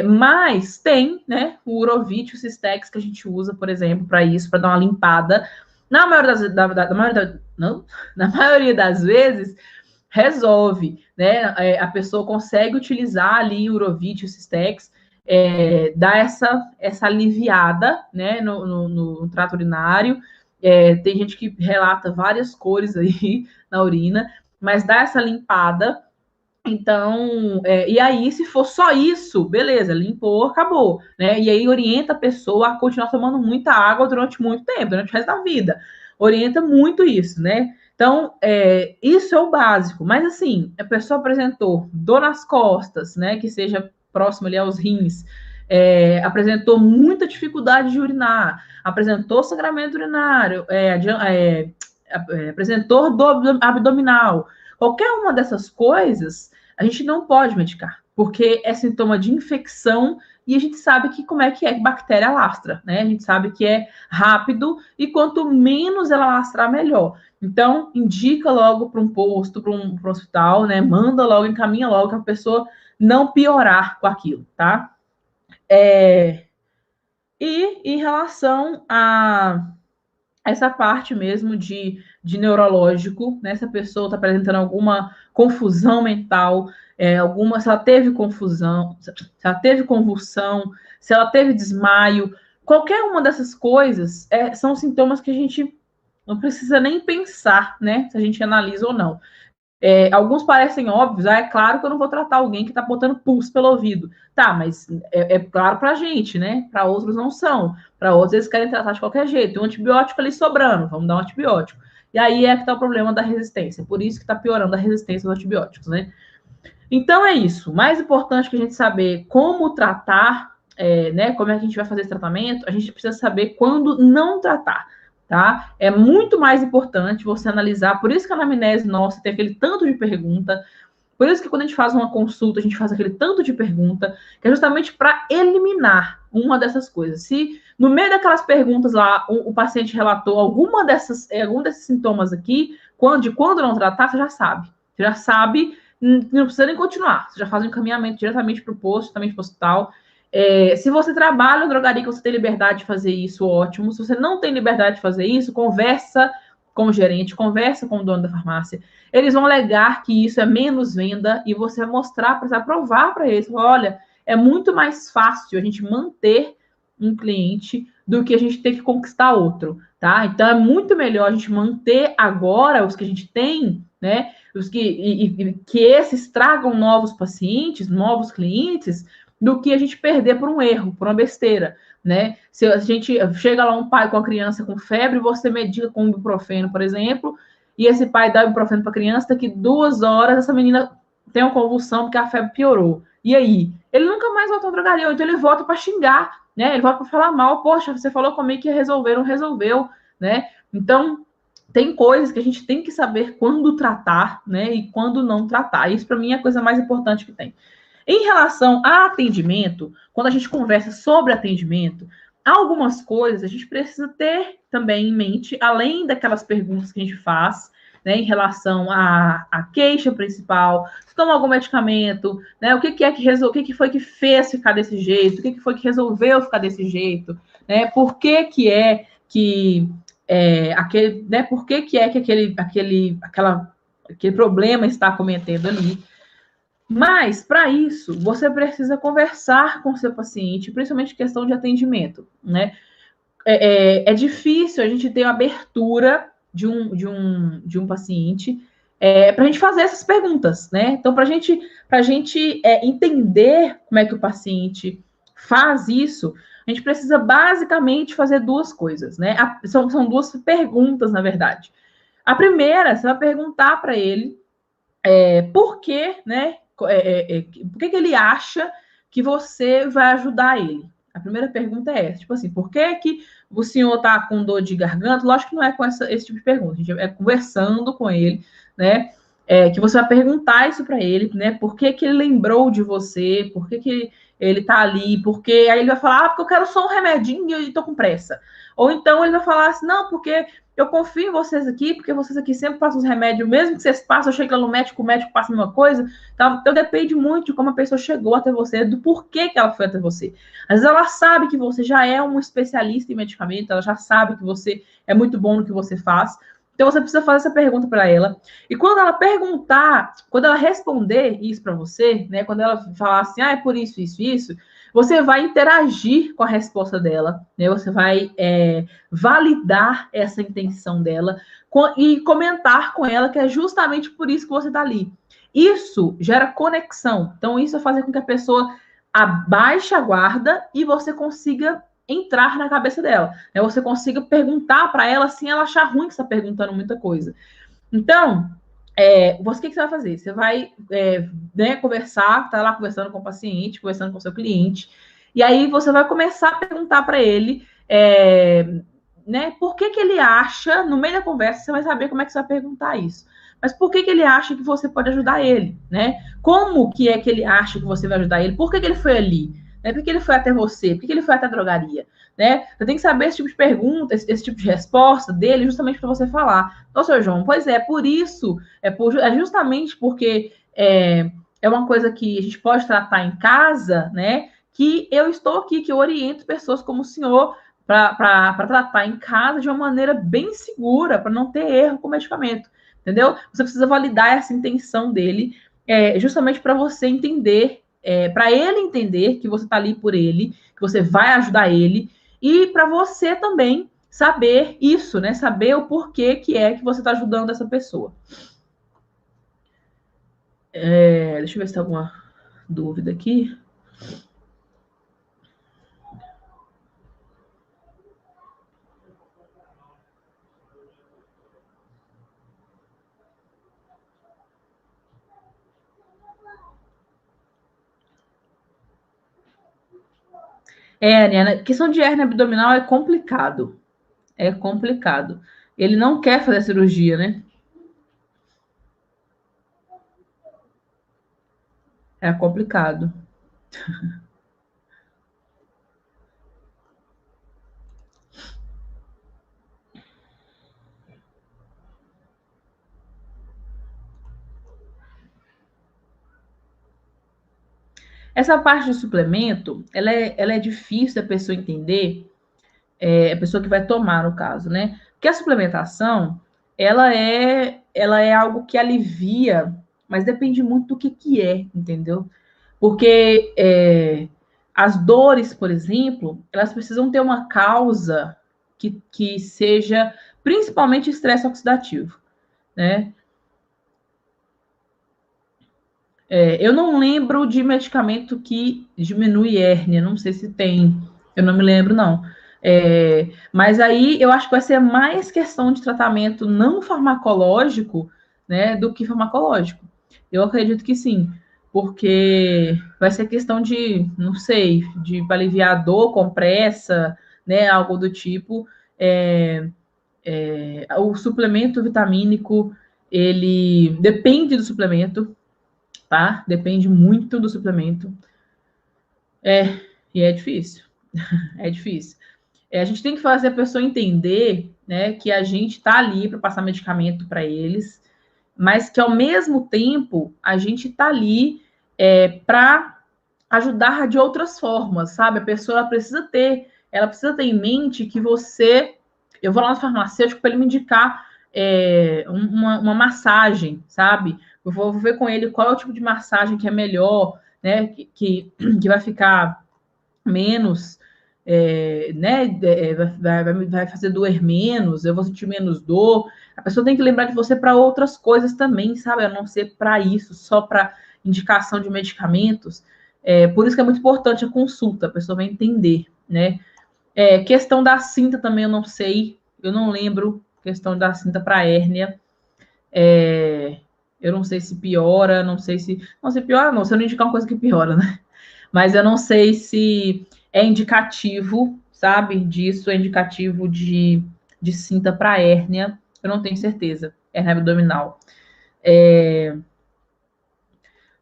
Mas tem, né, o Urovit, o Cistex, que a gente usa, por exemplo, para isso, para dar uma limpada. Na maioria das vezes, resolve, né? A pessoa consegue utilizar ali o Urovit, o Cistex, dá essa aliviada, né, no trato urinário. Tem gente que relata várias cores aí na urina, mas dá essa limpada. Então, e aí, se for só isso, beleza, limpou, acabou, né? E aí orienta a pessoa a continuar tomando muita água durante muito tempo, durante o resto da vida. Orienta muito isso, né? Então, isso é o básico. Mas, assim, a pessoa apresentou dor nas costas, né? Que seja próximo ali aos rins, apresentou muita dificuldade de urinar, apresentou sangramento urinário, apresentou dor abdominal. Qualquer uma dessas coisas, a gente não pode medicar, porque é sintoma de infecção e a gente sabe que como é que bactéria lastra, né? A gente sabe que é rápido e quanto menos ela lastrar, melhor. Então, indica logo para um posto, para um hospital, né? Manda logo, encaminha logo, que a pessoa não piorar com aquilo, tá? E em relação a essa parte mesmo de neurológico, né? Se a pessoa está apresentando alguma confusão mental, se ela teve confusão, se ela teve convulsão, se ela teve desmaio, qualquer uma dessas coisas são sintomas que a gente não precisa nem pensar, né? Se a gente analisa ou não. Alguns parecem óbvios, é claro que eu não vou tratar alguém que está botando pulso pelo ouvido. Tá, mas é claro para a gente, né? Para outros não são. Para outros eles querem tratar de qualquer jeito. Tem um antibiótico ali sobrando, vamos dar um antibiótico. E aí que está o problema da resistência. Por isso que está piorando a resistência aos antibióticos, né? Então é isso. Mais importante que a gente saber como tratar, né? Como é que a gente vai fazer esse tratamento, a gente precisa saber quando não tratar. Tá? É muito mais importante você analisar, por isso que a anamnese nossa tem aquele tanto de pergunta, Por isso que quando a gente faz uma consulta, a gente faz aquele tanto de pergunta, que é justamente para eliminar uma dessas coisas. Se no meio daquelas perguntas lá, o paciente relatou algum desses sintomas aqui, quando não tratar, você já sabe. Você já sabe, não precisa nem continuar. Você já faz um encaminhamento diretamente para o posto, também para o hospital. Se você trabalha em drogaria que você tem liberdade de fazer isso, ótimo. Se você não tem liberdade de fazer isso, conversa com o gerente, conversa com o dono da farmácia. Eles vão alegar que isso é menos venda e você vai mostrar, precisa provar para eles. Olha, é muito mais fácil a gente manter um cliente do que a gente ter que conquistar outro, tá? Então é muito melhor a gente manter agora os que a gente tem, né? Os que esses tragam novos pacientes, novos clientes, do que a gente perder por um erro, por uma besteira, né? Se a gente chega lá um pai com a criança com febre, você medica com ibuprofeno, por exemplo, e esse pai dá ibuprofeno para a criança, daqui 2 horas essa menina tem uma convulsão porque a febre piorou. E aí? Ele nunca mais volta à drogaria, então ele volta para xingar, né? Ele volta para falar mal. Poxa, você falou comigo que ia resolver, não resolveu, né? Então, tem coisas que a gente tem que saber quando tratar, né? E quando não tratar. Isso, para mim, é a coisa mais importante que tem. Em relação a atendimento, quando a gente conversa sobre atendimento, algumas coisas a gente precisa ter também em mente, além daquelas perguntas que a gente faz, né, em relação à queixa principal, se toma algum medicamento, né, o que foi que fez ficar desse jeito, o que foi que resolveu ficar desse jeito, né, por que é que aquele, né, por que é que aquele problema está cometendo ali. Mas, para isso, você precisa conversar com o seu paciente, principalmente questão de atendimento, né? É difícil a gente ter a abertura de um paciente para a gente fazer essas perguntas, né? Então, para a gente entender como é que o paciente faz isso, a gente precisa basicamente fazer duas coisas, né? São duas perguntas, na verdade. A primeira, você vai perguntar para ele por que, né? Por que ele acha que você vai ajudar ele? A primeira pergunta é essa, tipo assim, por que o senhor está com dor de garganta? Lógico que não é com esse tipo de pergunta, a gente é conversando com ele, né? Que você vai perguntar isso para ele, né? Por que ele lembrou de você? Por que ele tá ali? Porque aí ele vai falar, porque eu quero só um remedinho e eu tô com pressa. Ou então ele vai falar assim, não, porque eu confio em vocês aqui, porque vocês aqui sempre passam os remédios, mesmo que vocês passam, eu chego lá no médico, o médico passa a mesma coisa. Tá? Então depende muito de como a pessoa chegou até você, do porquê que ela foi até você. Às vezes ela sabe que você já é um especialista em medicamento, ela já sabe que você é muito bom no que você faz. Então você precisa fazer essa pergunta para ela. E quando ela perguntar, quando ela responder isso para você, né? Quando ela falar assim, é por isso, isso, isso, você vai interagir com a resposta dela, né? Você vai validar essa intenção dela e comentar com ela que é justamente por isso que você está ali. Isso gera conexão. Então, isso vai fazer com que a pessoa abaixe a guarda e você consiga entrar na cabeça dela. Né? Você consiga perguntar para ela sem ela achar ruim que está perguntando muita coisa. Então, o que você vai fazer? Você vai né, conversar, tá lá conversando com o paciente, conversando com o seu cliente, e aí você vai começar a perguntar para ele né, por que ele acha, no meio da conversa, você vai saber como é que você vai perguntar isso. Mas por que ele acha que você pode ajudar ele, né? Como que é que ele acha que você vai ajudar ele? Por que ele foi ali? Né? Por que ele foi até você? Por que ele foi até a drogaria? Né? Você tem que saber esse tipo de pergunta, esse tipo de resposta dele, justamente para você falar. Então, seu João, pois é por isso, justamente porque é uma coisa que a gente pode tratar em casa, né? Que eu estou aqui, que eu oriento pessoas como o senhor para tratar em casa de uma maneira bem segura, para não ter erro com o medicamento, entendeu? Você precisa validar essa intenção dele, justamente para você entender, para ele entender que você está ali por ele, que você vai ajudar ele, e para você também saber isso, né? Saber o porquê que é que você está ajudando essa pessoa. Deixa eu ver se tem alguma dúvida aqui. A questão de hernia abdominal é complicado. É complicado. Ele não quer fazer a cirurgia, né? É complicado. Essa parte de suplemento, ela é difícil da pessoa entender, a pessoa que vai tomar, no caso, né? Porque a suplementação, ela é algo que alivia, mas depende muito do que é, entendeu? Porque as dores, por exemplo, elas precisam ter uma causa que seja principalmente estresse oxidativo, né? Eu não lembro de medicamento que diminui hérnia, não sei se tem, eu não me lembro, não. Mas aí eu acho que vai ser mais questão de tratamento não farmacológico, né, do que farmacológico. Eu acredito que sim, porque vai ser questão de, não sei, de aliviar dor, compressa, né, algo do tipo. O suplemento vitamínico, ele depende do suplemento, tá? Depende muito do suplemento. E é difícil. É difícil. A gente tem que fazer a pessoa entender, né, que a gente tá ali para passar medicamento para eles, mas que ao mesmo tempo a gente tá ali para ajudar de outras formas, sabe? A pessoa ela precisa ter em mente que eu vou lá no farmacêutico para ele me indicar uma massagem, sabe? Eu vou ver com ele qual é o tipo de massagem que é melhor, né? Que vai ficar menos, né? Vai fazer doer menos, eu vou sentir menos dor. A pessoa tem que lembrar de você para outras coisas também, sabe? A não ser para isso, só para indicação de medicamentos. Por isso que é muito importante a consulta, a pessoa vai entender, né? Questão da cinta também eu não sei, eu não lembro questão da cinta para hérnia. Eu não sei se piora, não sei se. Não, se piora, não, se eu não indicar uma coisa que piora, né? Mas eu não sei se é indicativo, sabe, disso, é indicativo de cinta para hérnia. Eu não tenho certeza. Hérnia abdominal.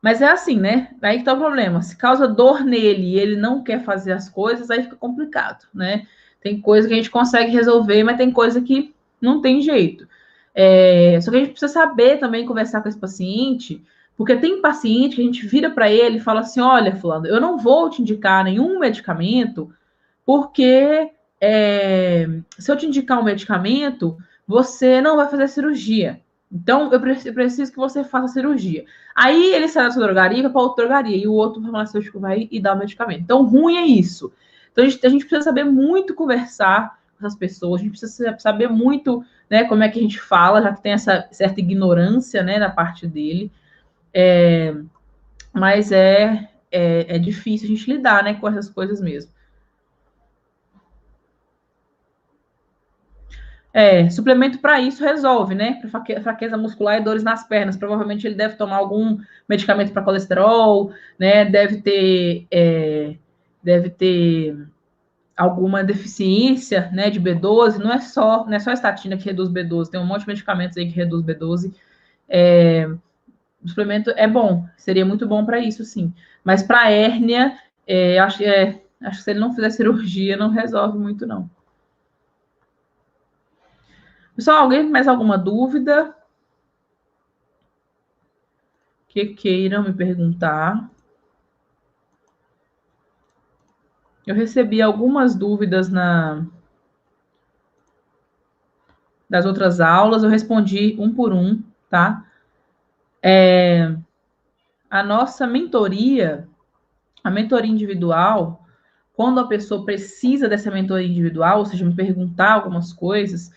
Mas é assim, né? Aí que tá o problema. Se causa dor nele e ele não quer fazer as coisas, aí fica complicado, né? Tem coisa que a gente consegue resolver, mas tem coisa que não tem jeito. Só que a gente precisa saber também conversar com esse paciente, porque tem paciente que a gente vira para ele e fala assim: olha, fulano, eu não vou te indicar nenhum medicamento, porque se eu te indicar um medicamento, você não vai fazer cirurgia. Então, eu preciso que você faça cirurgia. Aí ele sai da sua drogaria e vai para outra drogaria, e o outro farmacêutico vai e dá o medicamento. Então, ruim é isso. Então, a gente precisa saber muito conversar com essas pessoas, a gente precisa saber muito, né, como é que a gente fala, já que tem essa certa ignorância, né, na parte dele. Mas é difícil a gente lidar, né, com essas coisas mesmo. Suplemento para isso resolve, né? Para fraqueza muscular e dores nas pernas. Provavelmente ele deve tomar algum medicamento para colesterol, né? Deve ter alguma deficiência, né, de B12. Não é só a estatina que reduz B12, tem um monte de medicamentos aí que reduz B12. O suplemento é bom, seria muito bom para isso, sim. Mas para hérnia, acho que se ele não fizer cirurgia, não resolve muito, não. Pessoal, alguém mais alguma dúvida que queiram me perguntar? Eu recebi algumas dúvidas das outras aulas, eu respondi um por um, tá? A nossa mentoria, a mentoria individual, quando a pessoa precisa dessa mentoria individual, ou seja, me perguntar algumas coisas,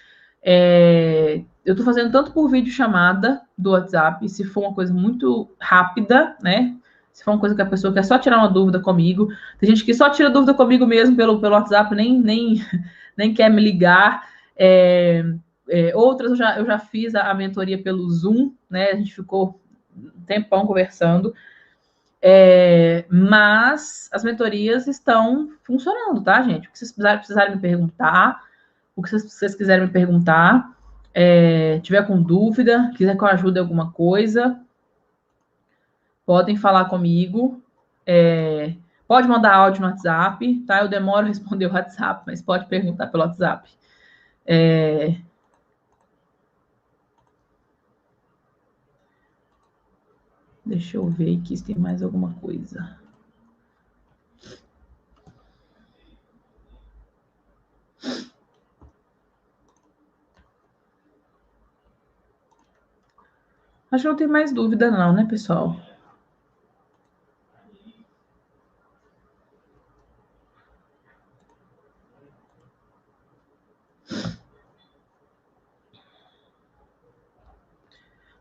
eu estou fazendo tanto por videochamada do WhatsApp, se for uma coisa muito rápida, né? Se for uma coisa que a pessoa quer só tirar uma dúvida comigo. Tem gente que só tira dúvida comigo mesmo pelo WhatsApp, nem quer me ligar. Outras eu já fiz a mentoria pelo Zoom, né? A gente ficou um tempão conversando. Mas as mentorias estão funcionando, tá, gente? O que vocês precisarem me perguntar, o que vocês quiserem me perguntar, tiver com dúvida, quiser que eu ajude em alguma coisa, Podem falar comigo. Pode mandar áudio no WhatsApp, tá? Eu demoro a responder o WhatsApp, mas pode perguntar pelo WhatsApp. Deixa eu ver aqui se tem mais alguma coisa. Acho que não tem mais dúvida não, né, pessoal?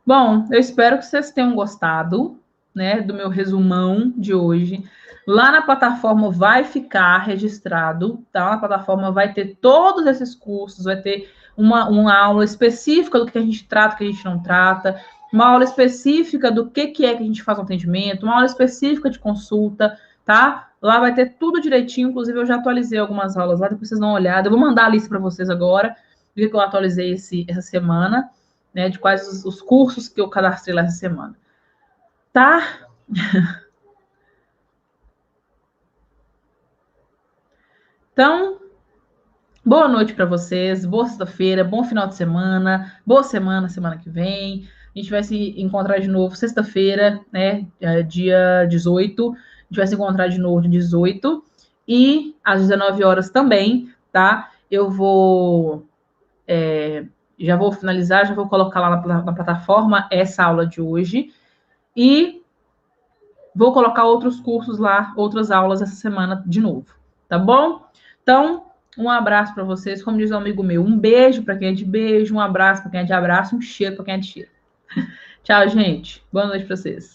Bom, eu espero que vocês tenham gostado, né, do meu resumão de hoje. Lá na plataforma vai ficar registrado, tá? Na plataforma vai ter todos esses cursos, vai ter uma aula específica do que a gente trata, o que a gente não trata, uma aula específica do que é que a gente faz no atendimento, uma aula específica de consulta, tá? Lá vai ter tudo direitinho, inclusive eu já atualizei algumas aulas lá, depois vocês dão uma olhada. Eu vou mandar a lista para vocês agora, do que eu atualizei essa semana, né, de quais os cursos que eu cadastrei lá essa semana. Tá? Então, boa noite para vocês, boa sexta-feira, bom final de semana, boa semana, semana que vem. A gente vai se encontrar de novo sexta-feira, né, dia 18. A gente vai se encontrar de novo dia 18 e às 19 horas também, tá? Eu vou já vou finalizar, já vou colocar lá na plataforma essa aula de hoje e vou colocar outros cursos lá, outras aulas essa semana de novo, tá bom? Então, um abraço para vocês, como diz um amigo meu, um beijo para quem é de beijo, um abraço para quem é de abraço, um cheiro para quem é de cheiro. Tchau, gente. Boa noite para vocês.